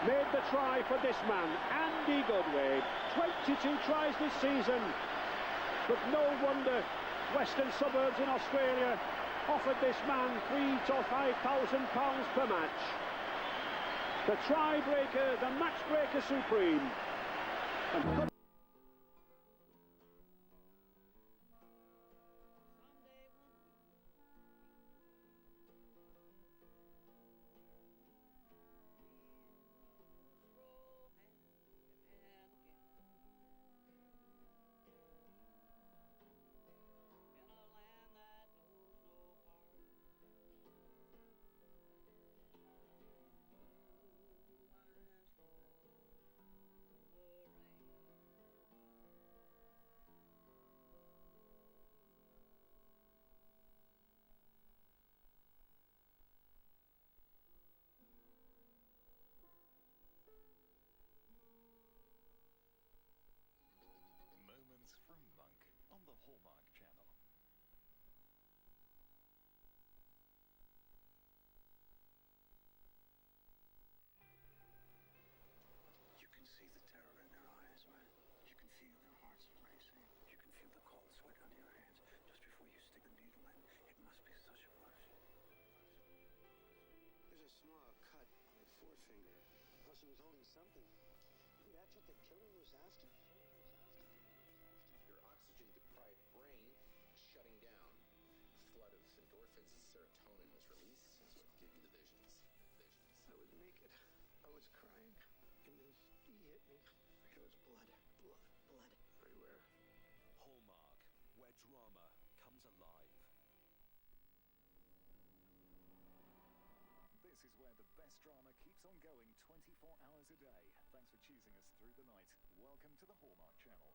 made the try for this man, Andy Goodway. 22 tries this season, but no wonder Western Suburbs in Australia offered this man £3,000 to £5,000 per match. The try-breaker, the match-breaker supreme. And from Monk on the Hallmark Channel. You can see the terror in their eyes, man. You can feel their hearts racing. You can feel the cold sweat under your hands just before you stick the needle in. It must be such a rush. There's a small cut on the forefinger. Plus he was holding something. Maybe that's what the killer was after. Your oxygen-deprived brain shutting down. A flood of endorphins and serotonin was released. That's what gave you the visions. I was naked. I was crying. And then he hit me. There was blood everywhere. Hallmark, where drama comes alive. This is where the best drama keeps on going 24 hours a day. Thanks for choosing us through the night. Welcome to the Hallmark Channel.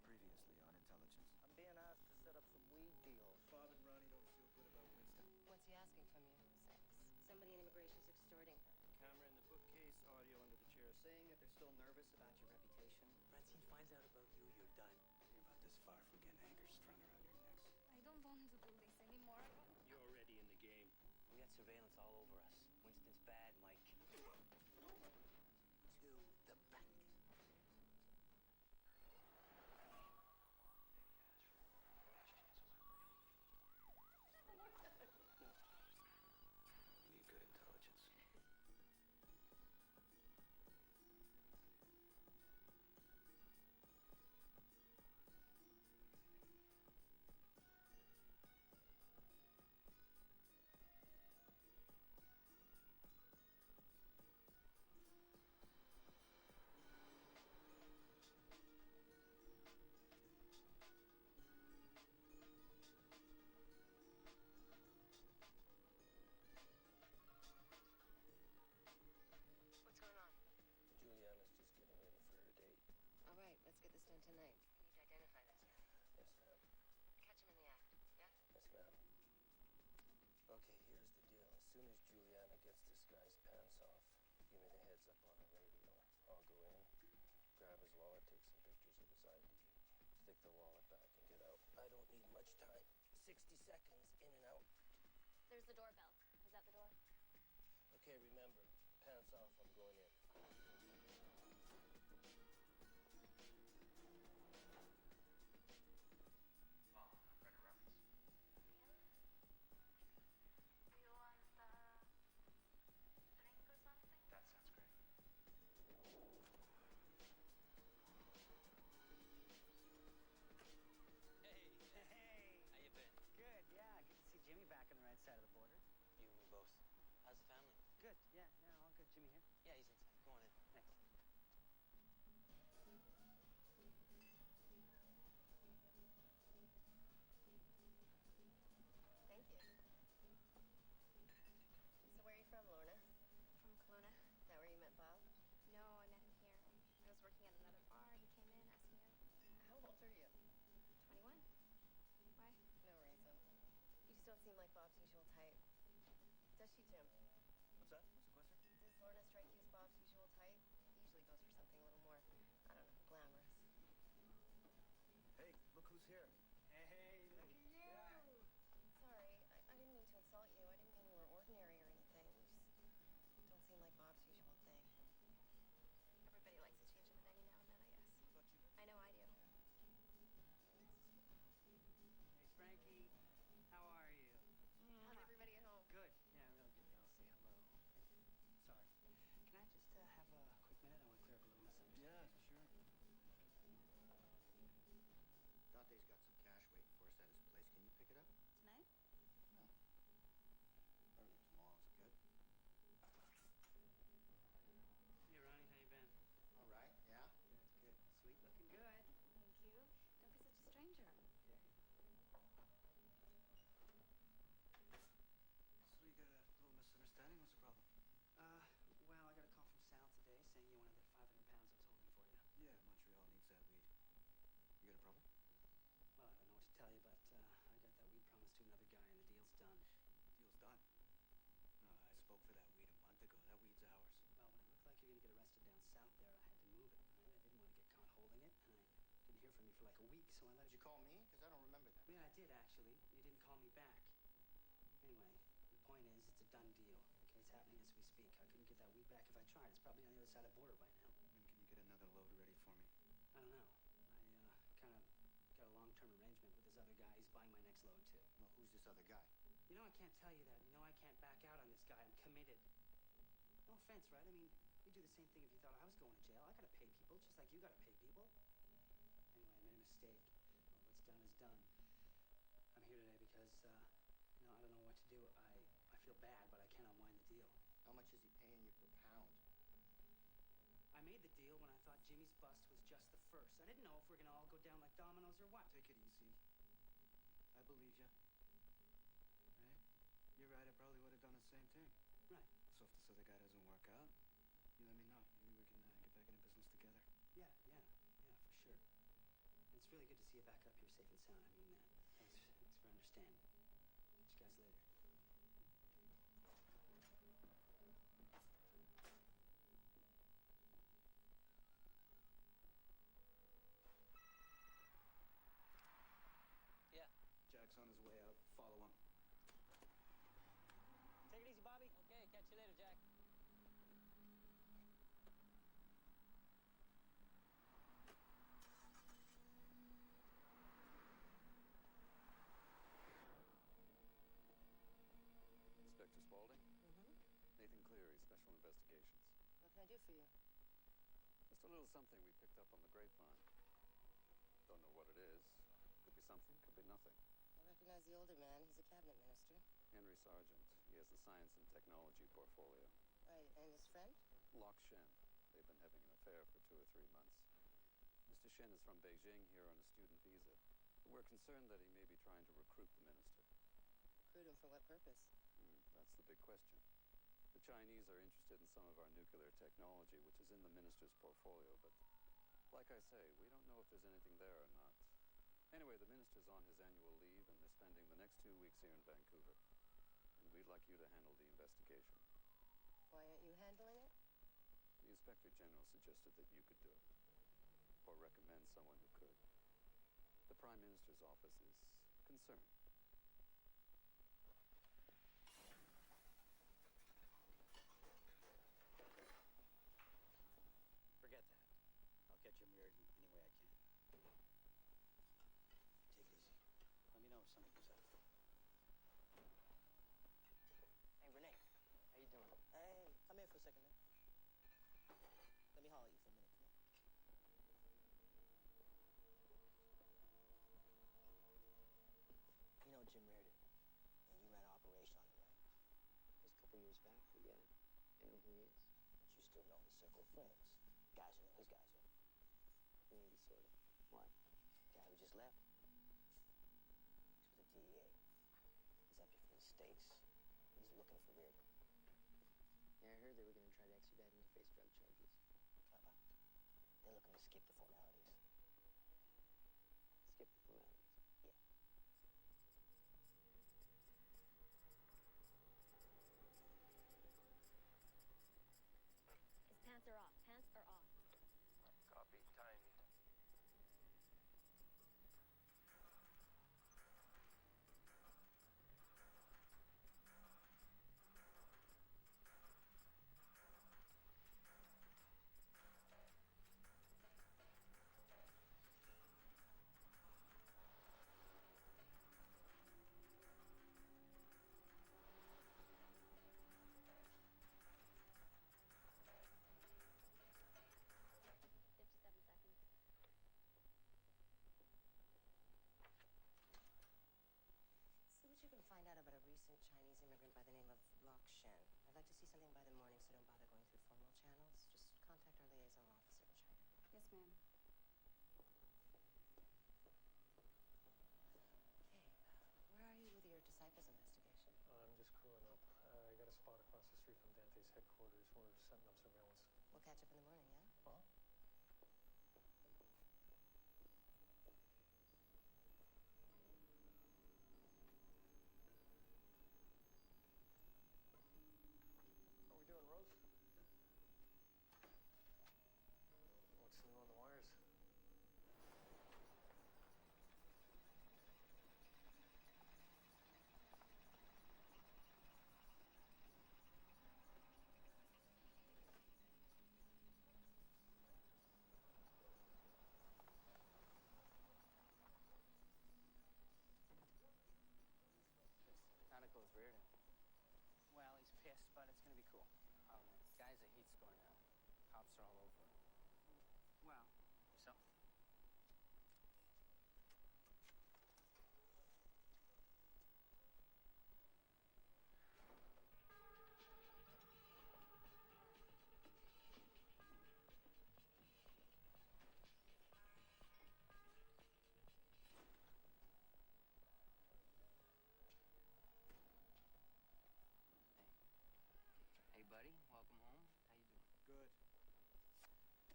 Previously on Intelligence. I'm being asked to set up some weed deals. Bob and Ronnie don't feel good about Winston. What's he asking from you? Sex. Somebody in immigration's extorting her. Camera in the bookcase, audio under the chair, saying that they're still nervous about your reputation. Francine finds out about you, you're done. You're about this far from getting anchor strung around your necks. I don't want to do this anymore. You're already in the game. We had surveillance all over us. Winston's bad, Mike. To the bank. We need good intelligence. gets this guy's pants off, give me the heads up on the radio. I'll go in, grab his wallet, take some pictures of his ID, stick the wallet back and get out. I don't need much time. 60 seconds, in and out. There's the doorbell. Is that the door? Okay, remember, pants off, I'm going in. Do you want drink or something? That sounds great. Hey. Hey. How you been? Good, yeah. Good to see Jimmy back on the right side of the border. You and me both. How's the family? Good, yeah, all good. Jimmy here? Yeah, he's inside. Go on in. Thanks. Thank you. So where are you from, Lorna? From Kelowna. Is that where you met Bob? No, I met him here. I was working at another bar. He came in, asked me out. How old are you? 21. Why? No reason. You just don't seem like Bob's usual type. Does she, Jim? What's that? What's the question? Does Lorna strike you as Bob's usual type? He usually goes for something a little more, I don't know, glamorous. Hey, look who's here. Hey, look at you! Sorry, I didn't mean to insult you. I didn't mean you were ordinary or anything. You just don't seem like Bob's usual thing. Everybody likes a change of the menu now and then, I guess. I know I do. Hey, Frankie. How are you? How's everybody at home? Good. Yeah, real good. I'll say hello. Sorry. Can I just have a quick minute? I want to clear up a little misunderstanding. Yeah, sure. Dante's got some cash waiting for us at his place. Can you pick it up? Tonight? No. Early tomorrow's good. Hey, Ronnie, how you been? All right, yeah? Good. Sweet, looking good. Thank you. Don't be such a stranger. Okay. So you got a little misunderstanding? What's the problem? Well, I got a call from Sal today saying you wanted that 500 pounds I was holding for you. Yeah, Montreal needs that weed. You got a problem? Well, I don't know what to tell you, but I got that weed promised to another guy, and the deal's done. Deal's done. No, I spoke for that weed a month ago. That weed's ours. Well, when it looked like you're going to get arrested down south there, I had to move it. Right? I didn't want to get caught holding it, and I didn't hear from you for like a week, so I let Did you call me? Because I don't remember that. Yeah, I did, actually. You didn't call me back. Anyway, the point is, it's a done deal. Okay, it's happening as we speak. I couldn't get that weed back if I tried. It's probably on the other side of the border by now. When can you get another load ready for me? I don't know. I kind of got a long-term arrangement with this other guy. He's buying my next load, too. Well, who's this other guy? You know, I can't tell you that. You know, I can't back out on this guy. I'm committed. No offense, right? I mean, you'd do the same thing if you thought I was going to jail. I gotta pay people, just like you gotta pay people. Anyway, I made a mistake. Well, what's done is done. I'm here today because, you know, I don't know what to do. I feel bad, but I can't unwind the deal. How much is he paying you per pound? I made the deal when I thought Jimmy's bust was just the first. I didn't know if we're gonna all go down like dominoes or what. Take it easy. I believe you. Right? You're right. I probably would have done the same thing. Right. So if this other guy doesn't work out, you let me know. Maybe we can get back into business together. Yeah, for sure. It's really good to see you back up here safe and sound. I mean that. Thanks for understanding. Catch you guys later. Yeah. Jack's on his way out. Follow him. Take it easy, Bobby. Okay, catch you later, Jack. Inspector Spaulding? Mm-hmm. Nathan Cleary, Special Investigations. What can I do for you? Just a little something we picked up on the grapevine. Don't know what it is. Could be something, could be nothing. I recognize the older man. He's a cabinet minister. Henry Sargent. He has the science and technology portfolio. Right, and his friend? Locke Shen. They've been having an affair for 2 or 3 months. Mr. Shen is from Beijing here on a student visa. We're concerned that he may be trying to recruit the minister. Recruit him for what purpose? That's the big question. The Chinese are interested in some of our nuclear technology, which is in the minister's portfolio, but like I say, we don't know if there's anything there or not. Anyway, the minister's on his annual leave, and they're spending the next 2 weeks here in Vancouver. And we'd like you to handle the investigation. Why aren't you handling it? The Inspector General suggested that you could do it, or recommend someone who could. The Prime Minister's office is concerned. Forget that. I'll get Jim Reardon any way I can. Take it easy. Let me know if something comes up. Hey, Renee. How you doing? Hey, come here for a second, man. Let me holler at you for a minute. Come on. You know Jim Reardon, and you ran an operation on him, right? It was a couple years back, but yeah, I know who he is. But you still know the circle of friends. Guys who know his guys, yeah? Maybe, sort of. Why? Guy who just left. He's with the DEA. He's up here for mistakes. He's looking for Reardon. Yeah, I heard they were going to try to extradite him to face drug charges. They're looking to skip the formalities. Skip the formalities. Yeah. His pants are off. Pants are off. Copy. Time. See what you can find out about a recent Chinese immigrant by the name of Lok Shen. I'd like to see something by the morning, so don't bother going through formal channels. Just contact our liaison officer in China. Yes, ma'am. Okay, where are you with your Disciples investigation? I'm just crewing up. I got a spot across the street from Dante's headquarters. We're setting up surveillance. We'll catch up in the morning, yeah? Huh? How we doing, Rose? What's new on the wires? How'd it go with Reardon? Well, he's pissed, but it's gonna be cool. Guy's a heat score now. Cops are all over him. Well, so? Hey, buddy. Welcome home. How you doing? Good.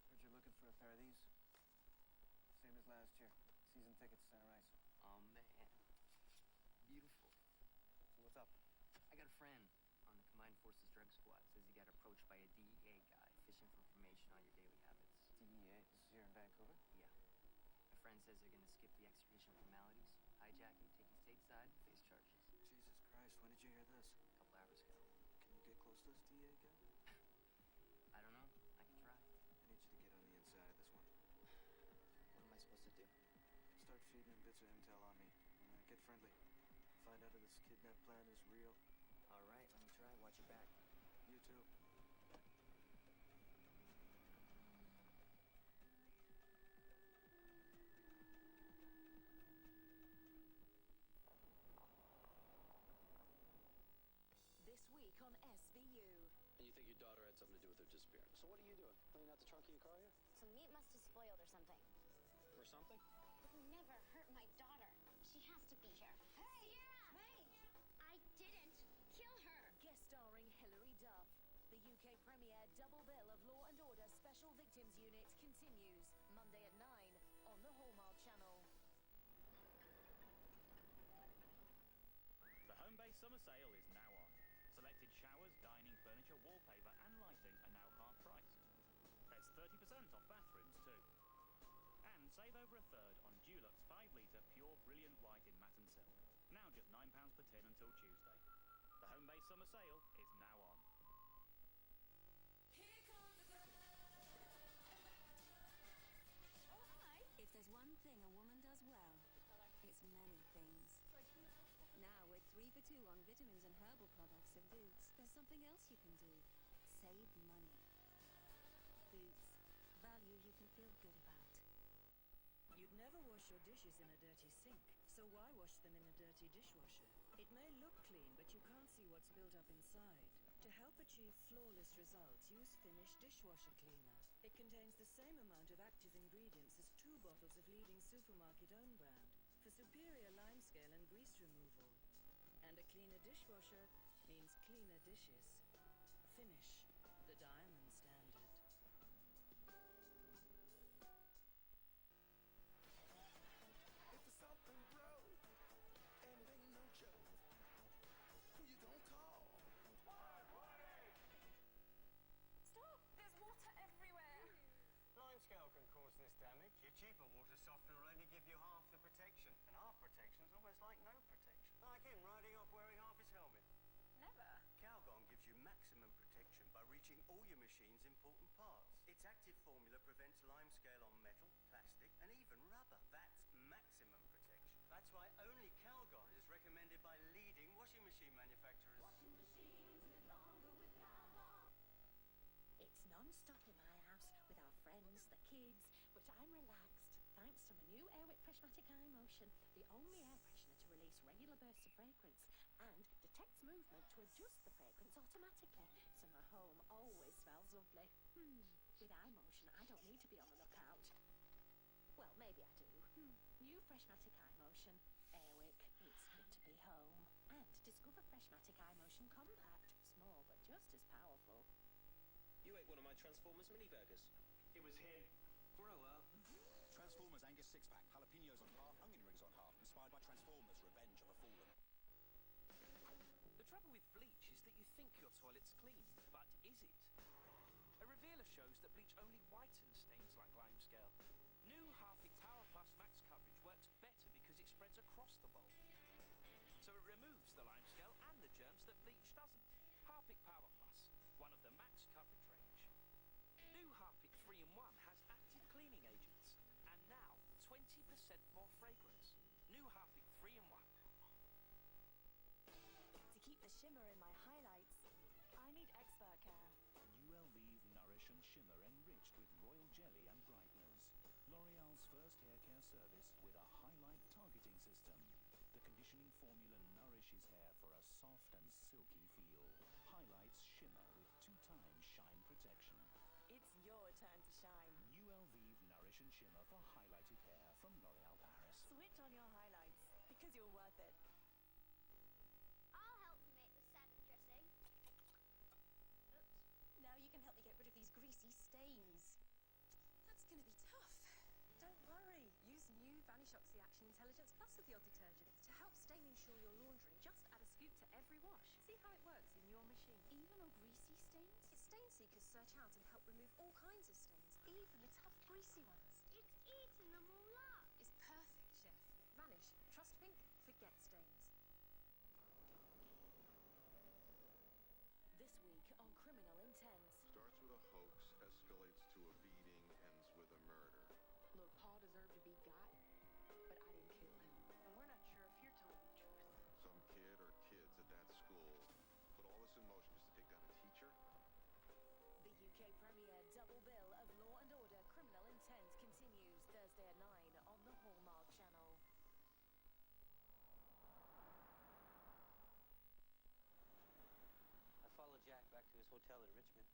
Heard you're looking for a pair of these. Same as last year. Season tickets, center ice. Oh, man. Beautiful. So what's up? I got a friend on the Combined Forces Drug Squad. Says he got approached by a DEA guy fishing for information on your daily habits. DEA? This is here in Vancouver? Yeah. My friend says they're going to skip the extradition formalities, hijack him, take him stateside, and face charges. Jesus Christ, when did you hear this? A couple hours ago. Can you get close to this DEA guy? I don't know. I can try. I need you to get on the inside of this one. What am I supposed to do? Start feeding him bits of intel on me. Get friendly. Find out if this kidnap plan is real. All right, let me try. Watch your back. You too. This week on SVU. And you think your daughter had something to do with her disappearance. So what are you doing? Cleaning out the trunk of your car here? Some meat must have spoiled or something. Or something? It would never hurt my daughter. She has to be here. Hey! Sierra! Hey! I didn't kill her. Guest starring Hilary Duff. The UK premiere double bill of Law and Order Special Victims Unit continues Monday at 9 on the Hallmark Channel. The Homebase Summer Sale is now on. Selected showers, dining, furniture, wallpaper and lighting are now half price. There's 30% off bathrooms too. And save over a third on Dulux 5-litre pure brilliant white in matte and silk. Now just £9 per tin until Tuesday. The home-based summer sale is now on. Oh, hi. If there's one thing a woman does well, it's many things. Now with 3 for 2 on vitamins and herbal products at Boots, there's something else you can do. Save money. Boots. Value you can feel good about. You'd never wash your dishes in a dirty sink, so why wash them in a dirty dishwasher? It may look clean, but you can't see what's built up inside. To help achieve flawless results, use Finish Dishwasher Cleaner. It contains the same amount of active ingredients as 2 bottles of leading supermarket own brand for superior limescale and grease removal. And a cleaner dishwasher means cleaner dishes. Finish, the diamond standard. If there's something broke, and it ain't no joke, who you gonna call? 118! Stop! There's water everywhere! Limescale can cause this damage. Your cheaper water softener will only give you half the protection, and half protection is almost like no protection. Like him riding off wearing half his helmet. Never. Calgon gives you maximum protection by reaching all your machine's important parts. Its active formula prevents limescale on metal, plastic, and even rubber. That's maximum protection. That's why only Calgon is recommended by leading washing machine manufacturers. Washing machines live longer with Calgon. It's non-stop in my house with our friends, the kids, but I'm relaxed thanks to my new Airwick Freshmatic Eye Motion, the only air freshener to release regular bursts of fragrance and detects movement to adjust the fragrance automatically, so my home always smells lovely. With Eye Motion, I don't need to be on the lookout. Well, maybe I do. New Freshmatic Eye Motion, Airwick, it's good to be home. And discover Freshmatic Eye Motion Compact, small but just as powerful. You ate one of my Transformers mini burgers. It was him. Grow up. Transformers Angus 6-pack, jalapenos on half, onion rings on half, inspired by Transformers Revenge of the Fallen. The trouble with bleach is that you think your toilet's clean, but is it? A revealer shows that bleach only whitens stains like limescale. New Harpic Power Plus Max coverage works better because it spreads across the bowl. So it removes the limescale and the germs that bleach doesn't. Harpic Power Plus, one of the max coverage range. New Harpic 3-in-1 has active cleaning agents, and now 20% more fragrance. New Harpic 3-in-1. To keep the shimmer in my highlights, I need expert care. New Elvive Nourish and Shimmer enriched with royal jelly and brighteners. L'Oreal's first hair care service with a highlight targeting system. The conditioning formula nourishes hair for a soft and silky feel. Highlights shimmer with 2 times shine protection. It's your turn to shine. New Elvive Nourish and Shimmer for highlighted hair from L'Oreal Paris. Switch on your highlights, because you're worth it. I'll help you make the salad dressing. Oops. Now you can help me get rid of these greasy stains. That's going to be tough. Don't worry. Use new Vanish Oxy Action Intelligence Plus with your detergent to help stain ensure your laundry. Just add a scoop to every wash. See how it works in your machine. Even on greasy stains? Its stain seekers search out and help remove all kinds of stains, even the tough greasy ones. It's eaten them all up. It's perfect, Chef. Vanish. Trust pink. Forget stains. This week on Criminal Intent. Starts with a hoax, escalates to a beating, ends with a murder. Look, Paul deserved to be got, but I didn't kill him. And we're not sure if you're telling the truth. Some kid or kids at that school put all this in motion just to take down a teacher? The UK premiere double bill of Law and Order Criminal Intent continues Thursday at 9 on the Hallmark Channel. I followed Jack back to his hotel in Richmond.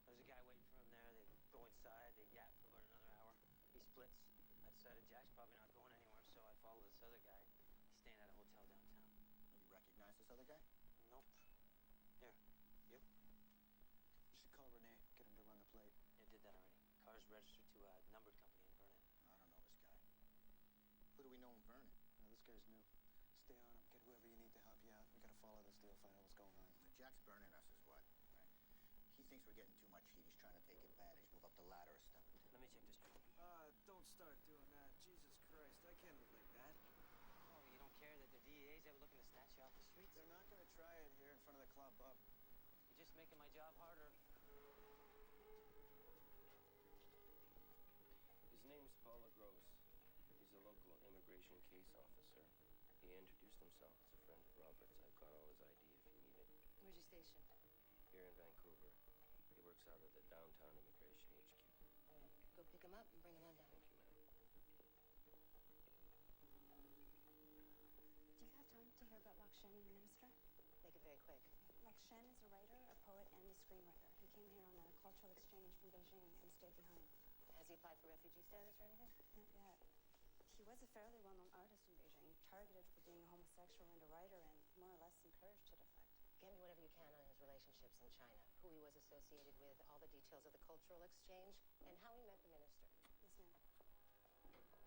There's a guy waiting for him there. They go inside, they yap for about another hour. He splits. I decided Jack's probably not going anywhere, so I follow this other guy. He's staying at a hotel downtown. You recognize this other guy? Nope. Here, you? You should call Renee, get him to run the plate. Yeah, did that already. Car's registered to a numbered company in Vernon. I don't know this guy. Who do we know in Vernon? No, this guy's new. Stay on him, get whoever you need to help you out. We gotta follow this deal, find out what's going on. Jack's burning us is what? thinks we're getting too much heat. He's trying to take advantage, move up the ladder a step or two. Let me check this trip. Don't start doing that. Jesus Christ, I can't live like that. Oh, you don't care that the DEA's ever looking to snatch you off the streets? They're not gonna try it here in front of the club up. You're just making my job harder. His name's Paul LaGrosse. He's a local immigration case officer. He introduced himself as a friend of Robert's. I've got all his ID if you need it. Where's he stationed? Here in Vancouver. He works out of the downtown immigration HQ. Go pick him up and bring him on down. Thank you, ma'am. Do you have time to hear about Lok Shen, the minister? Make it very quick. Lok Shen is a writer, a poet, and a screenwriter. He came here on a cultural exchange from Beijing and stayed behind. Has he applied for refugee status or anything? Not yet. He was a fairly well-known artist in Beijing, targeted for being a homosexual and a writer, and more or less encouraged to defect. Get me whatever you can on his relationships in China, who he was associated with, all the details of the cultural exchange, and how he met the minister. Yes, ma'am.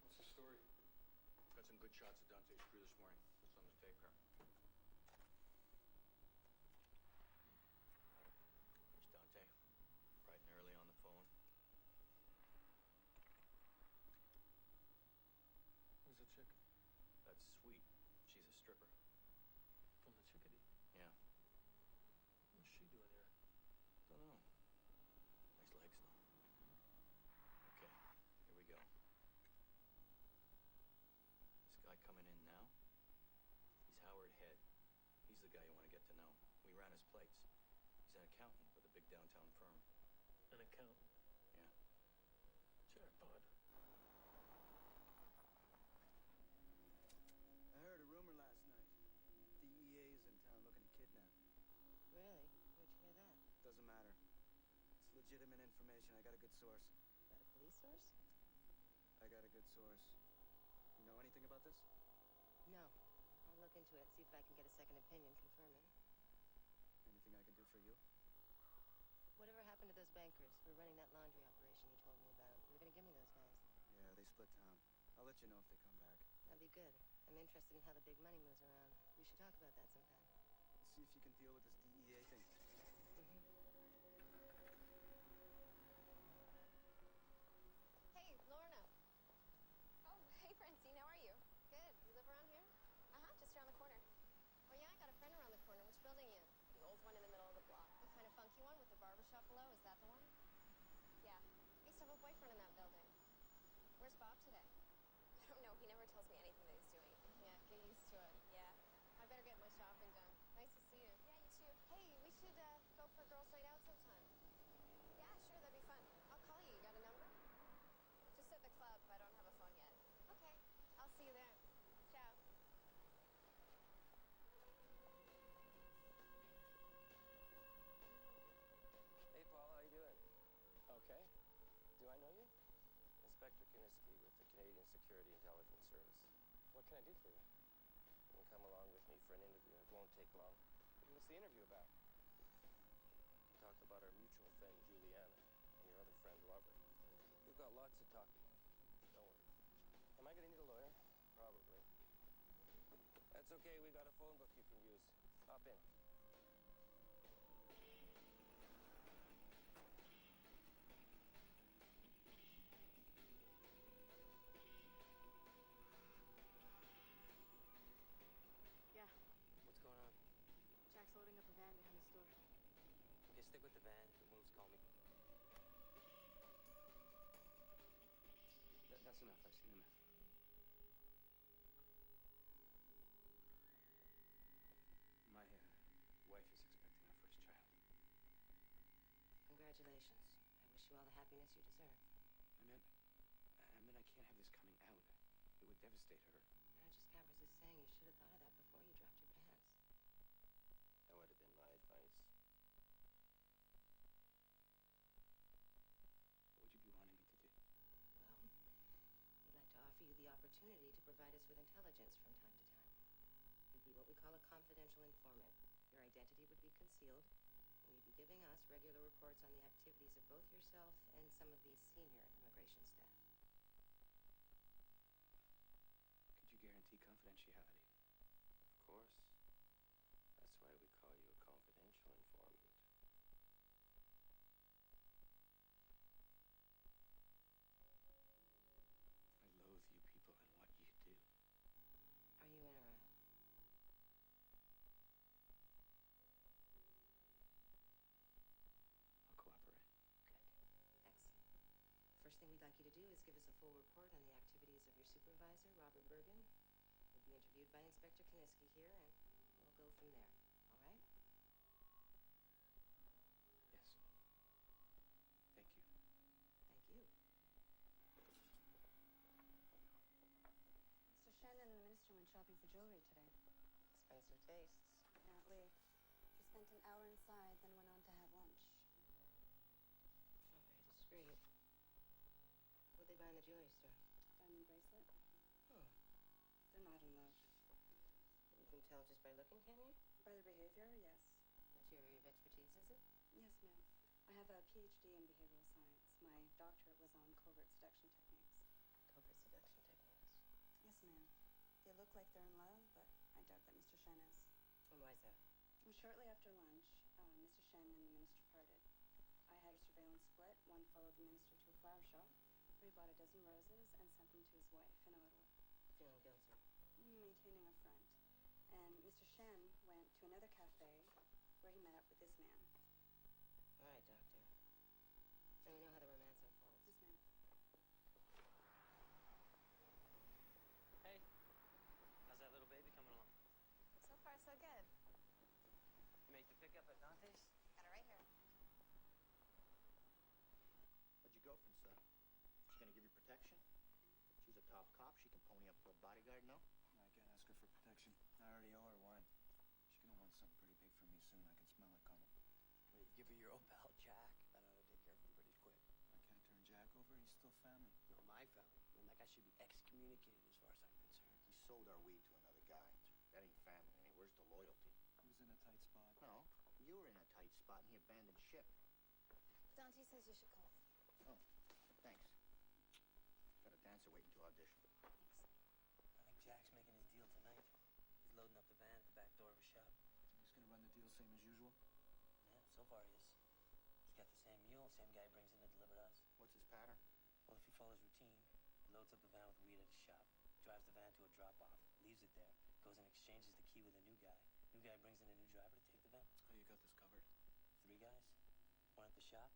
What's the story? Got some good shots of Dante's crew this morning. It's on the tape here. There's Dante, bright and early on the phone. Who's the chick? That's Sweet. She's a stripper. From the Chickadee. Yeah. What's she doing here? Don't know. Nice legs, though. Okay, here we go. This guy coming in now, he's Howard Head. He's the guy you want to get to know. We ran his plates. He's an accountant with a big downtown firm. An accountant? Yeah. Jackpot. I heard a rumor last night. DEA is in town looking to kidnap me. Really? Where'd you hear that? Doesn't matter. It's legitimate information. I got a good source. Is that a police source? I got a good source. You know anything about this? No. I'll look into it, see if I can get a second opinion, confirm it. Anything I can do for you? Whatever happened to those bankers who were running that laundry operation you told me about? You were going to give me those guys. Yeah, they split town. I'll let you know if they come back. That'd be good. I'm interested in how the big money moves around. We should talk about that sometime. See if you can deal with this DEA thing. Hey, Lorna. Oh, hey, Francine. How are you? Good. You live around here? Uh-huh, just around the corner. Oh, yeah, I got a friend around the corner. Which building you in? The old one in the middle of the block. The kind of funky one with the barber shop below? Is that the one? Yeah. I used to have a boyfriend in that building. Where's Bob today? I don't know. He never tells me anything that he's doing. Yeah, get used to it. Yeah. I better get my shopping done. Nice to see you. Yeah, you too. Hey, we should go for a girls' night out sometime. Yeah, sure. That'd be fun. I'll call you. You got a number? Just at the club. I don't have a phone yet. Okay. I'll see you there. Ciao. Hey, Paul, how you doing? Okay. Do I know you? Inspector Kiniski with the Canadian Security Intelligence Service. What can I do for you? You can come along with me for an interview. It won't take long. What's the interview about? Talk about our mutual friend, Juliana, and your other friend, Robert. We've got lots to talk about. Don't worry. Am I going to need a lawyer? Probably. That's okay. We got a phone book you can use. Hop in. Yeah, What's going on? Jack's loading up a van behind the store. Okay, stick with the van. If it moves, call me. That's enough. I've seen enough. My wife is expecting our first child. Congratulations. I wish you all the happiness you deserve. I meant I can't have this coming out. It would devastate her. I just can't resist saying you should have thought of that before you dropped your pants. That would have been my advice. What would you be wanting me to do? Well, we'd like to offer you the opportunity to provide us with intelligence from time to time. You'd be what we call a confidential informant. Your identity would be concealed, and you'd be giving us regular reports on the activities of both yourself and some of the senior immigration staff. Could you guarantee confidentiality? Of course. That's why we call you a confidential informant. I loathe you people and what you do. Are you in or out? I'll cooperate. Good. Excellent. First thing we'd like you to do is give us a full report on the activities of your supervisor, Robert Bergen. You'll be interviewed by Inspector Kaniski here, and we'll go from there. All right? Yes. Thank you. Thank you. Mr. Shannon and the minister went shopping for jewelry today. Expensive tastes. Apparently. They spent an hour inside, then went on to have lunch. Not very discreet. What'd they buy in the jewelry store? Diamond bracelet. Oh. They're not in love. You can tell just by looking, can you? By their behavior, yes. That's your area of expertise, is it? Yes, ma'am. I have a PhD in behavioral science. My doctorate was on covert seduction techniques. Covert seduction techniques. Yes, ma'am. They look like they're in love, but I doubt that Mr. Shen is. And why is that? Well, shortly after lunch, Mr. Shen and the minister parted. I had a surveillance split. One followed the minister to a flower shop, where he bought a dozen roses and sent them to his wife in Ottawa. Feeling guilty. Maintaining a front. And Mr. Shen went to another cafe where he met up with this man. All right, Doctor. Let me know how the romance unfolds. Yes, ma'am. Hey, how's that little baby coming along? So far, so good. You make the pickup at Dante's? Got it right here. Where'd your girlfriend say? She's gonna give you protection? She's a top cop. She can pony up for a bodyguard, no? I can't ask her for protection. I already owe her one. She's gonna want something pretty big from me soon. I can smell it coming. Wait, give her your old pal Jack. That ought to take care of him pretty quick. I can't turn Jack over. He's still family. No, my family. I mean, that guy should be excommunicated as far as I'm concerned. He sold our weed to another guy. That ain't family. I mean, where's the loyalty? He was in a tight spot. No, you were in a tight spot and he abandoned ship. Dante says you should call me. Oh, thanks. Got a dancer waiting to audition. Thanks. I think Jack's making his deal tonight. He's loading up the van at the back door of his shop. He's gonna run the deal same as usual. Yeah, so far he is. He's got the same mule, same guy brings in to deliver to us. What's his pattern? Well, if he follows routine, he loads up the van with weed at his shop, drives the van to a drop-off, leaves it there, goes and exchanges the key with a new guy. New guy brings in a new driver to take the van. Oh, you got this covered. 3 guys. One at the shop,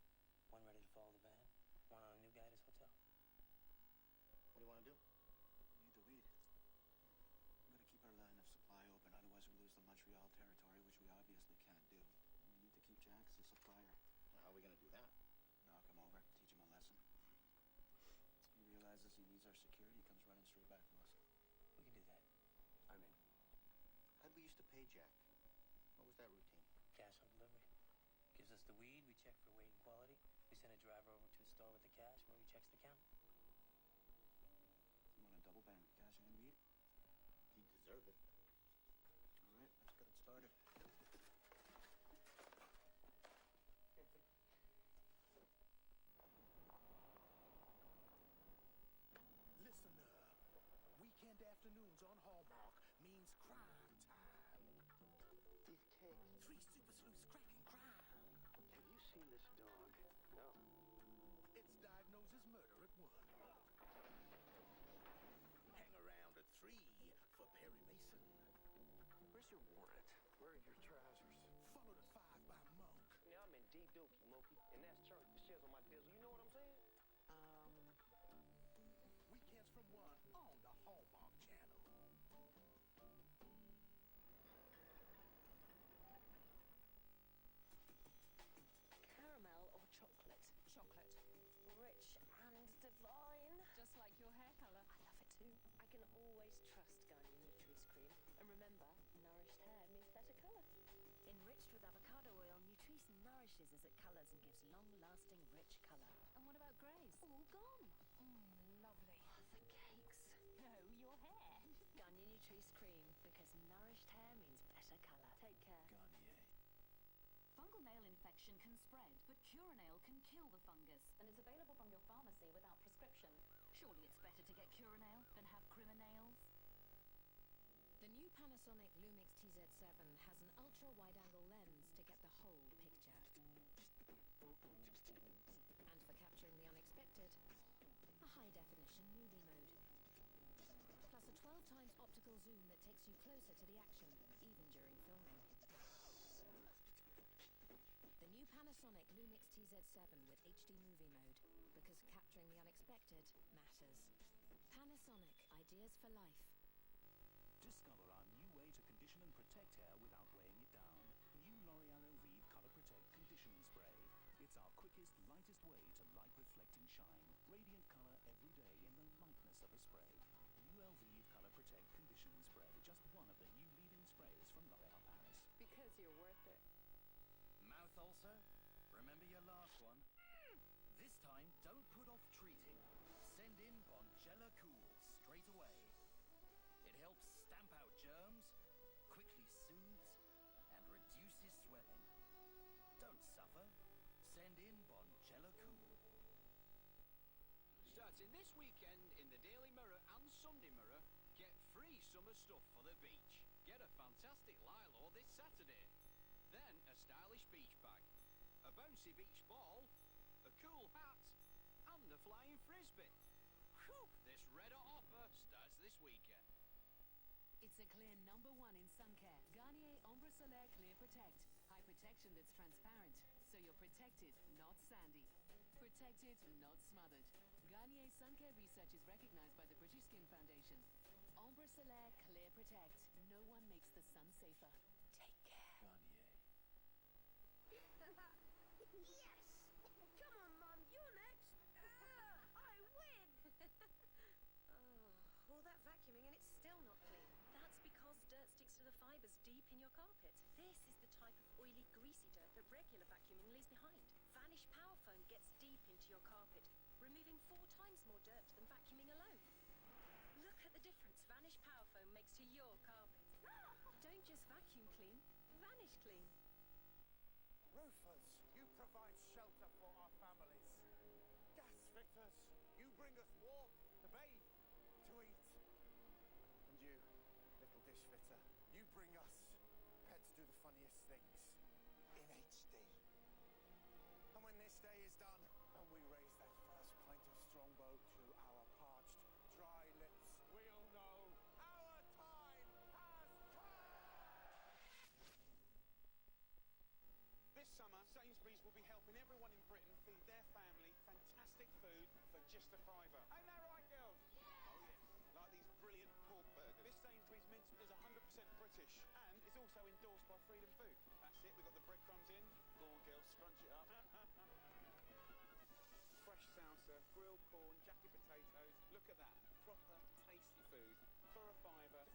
one ready to follow the van, one on a new guy at his hotel. What do you want to do? We need the weed. We gotta keep our line of supply open, otherwise we lose the Montreal territory, which we obviously can't do. We need to keep Jack as a supplier. Well, how are we going to do that? Knock him over, teach him a lesson. He realizes he needs our security, he comes running straight back to us. We can do that. I'm in. How'd we used to pay Jack? What was that routine? Cash on delivery. Gives us the weed, we check for weight and quality. We send a driver over to a store with the cash where he checks the count. You want a double bang, cash and weed? He'd deserve it. All right, let's get it started. Listen up. Weekend afternoons on Hallmark means crime time. Beefcake. 3 super sleuths cracking crime. Have you seen this dog? No. It's diagnosis murder at 1. Hang around at 3 for Perry Mason. Where's your warrant? Where are your trousers? Followed at 5 by Monk. Now I'm in deep dookie, Mookie, and that's church. The shells on my dizzle. You know what I'm saying? Weekends from 1 on the Hallmark Channel. Caramel or chocolate? Chocolate. Rich and divine. Just like your hair colour. I love it too. I can always trust Garnier Nutrice Cream. And remember, nourished hair means better colour. Enriched with avocado oil, Nutrice nourishes as it colours and gives long-lasting rich colour. And what about greys? All gone. Lovely. The cakes. No, your hair. Garnier Nutrice Cream, because nourished hair means better colour. Take care. Garnier. Fungal nail infection can spread, but Curanail can kill the fungus and is available from your pharmacy without prescription. Surely it's better to get Curanail than have criminals. The new Panasonic Lumix TZ7 has an ultra-wide-angle lens to get the whole picture. And for capturing the unexpected, a high-definition movie mode. Plus a 12 times optical zoom that takes you closer to the action, even during filming. The new Panasonic Lumix TZ7 with HD movie mode, because capturing the unexpected matters. Panasonic, ideas for life. Discover our new way to condition and protect hair without weighing it down. New L'Oreal Elvive Color Protect Conditioning Spray. It's our quickest, lightest way to light reflecting shine. Radiant color every day in the lightness of a spray. New Elvive Color Protect Conditioning Spray. Just one of the new leading sprays from L'Oreal Paris. Because you're worth it. Mouth ulcer? Remember your last one? This time, don't put off treating. Send in Bonjela Cool straight away. It helps stamp out germs, quickly soothes, and reduces swelling. Don't suffer. Send in Bonjela Cool. Starting this weekend in the Daily Mirror and Sunday Mirror, get free summer stuff for the beach. Get a fantastic Lilo this Saturday. Then a stylish beach bag, a bouncy beach ball, a cool hat, and a flying frisbee. Whew, this red hot offer starts this weekend. It's a clear #1 in sun care. Garnier Ombre Solaire Clear Protect. High protection that's transparent, so you're protected, not sandy. Protected, not smothered. Garnier Sun Care research is recognized by the British Skin Foundation. Ombre Solaire Clear Protect. No one makes the sun safer. Take care. Garnier. Yes! Come on, Mum, you're next. I win! All that vacuuming and it's still not clean. That's because dirt sticks to the fibres deep in your carpet. This is the type of oily, greasy dirt that regular vacuuming leaves behind. Vanish Power Foam gets deep into your carpet, removing 4 times more dirt than vacuuming alone. Look at the difference Vanish Power Foam makes to your carpet. Don't just vacuum clean, vanish clean. Roofers, you provide shelter for our families. Gas fitters, you bring us warmth to bathe, to eat. And you, little dish fitter, you bring us pets do the funniest things in HD. And when this day is done, and we raise that first pint of Strongbow to our parched, dry lips, we'll know our time has come! This summer, Sainsbury's will be helping everyone in Britain feed their family fantastic food for just a fiver. Ain't that right, girls? Yeah. Oh, yes. Like these brilliant pork burgers. This Sainsbury's mince is 100% British and is also endorsed by Freedom Food. That's it, we've got the breadcrumbs in. Go on, girls, scrunch it up. Fresh salsa, grilled corn, jacket potatoes. Look at that. Proper tasty food for a fiver.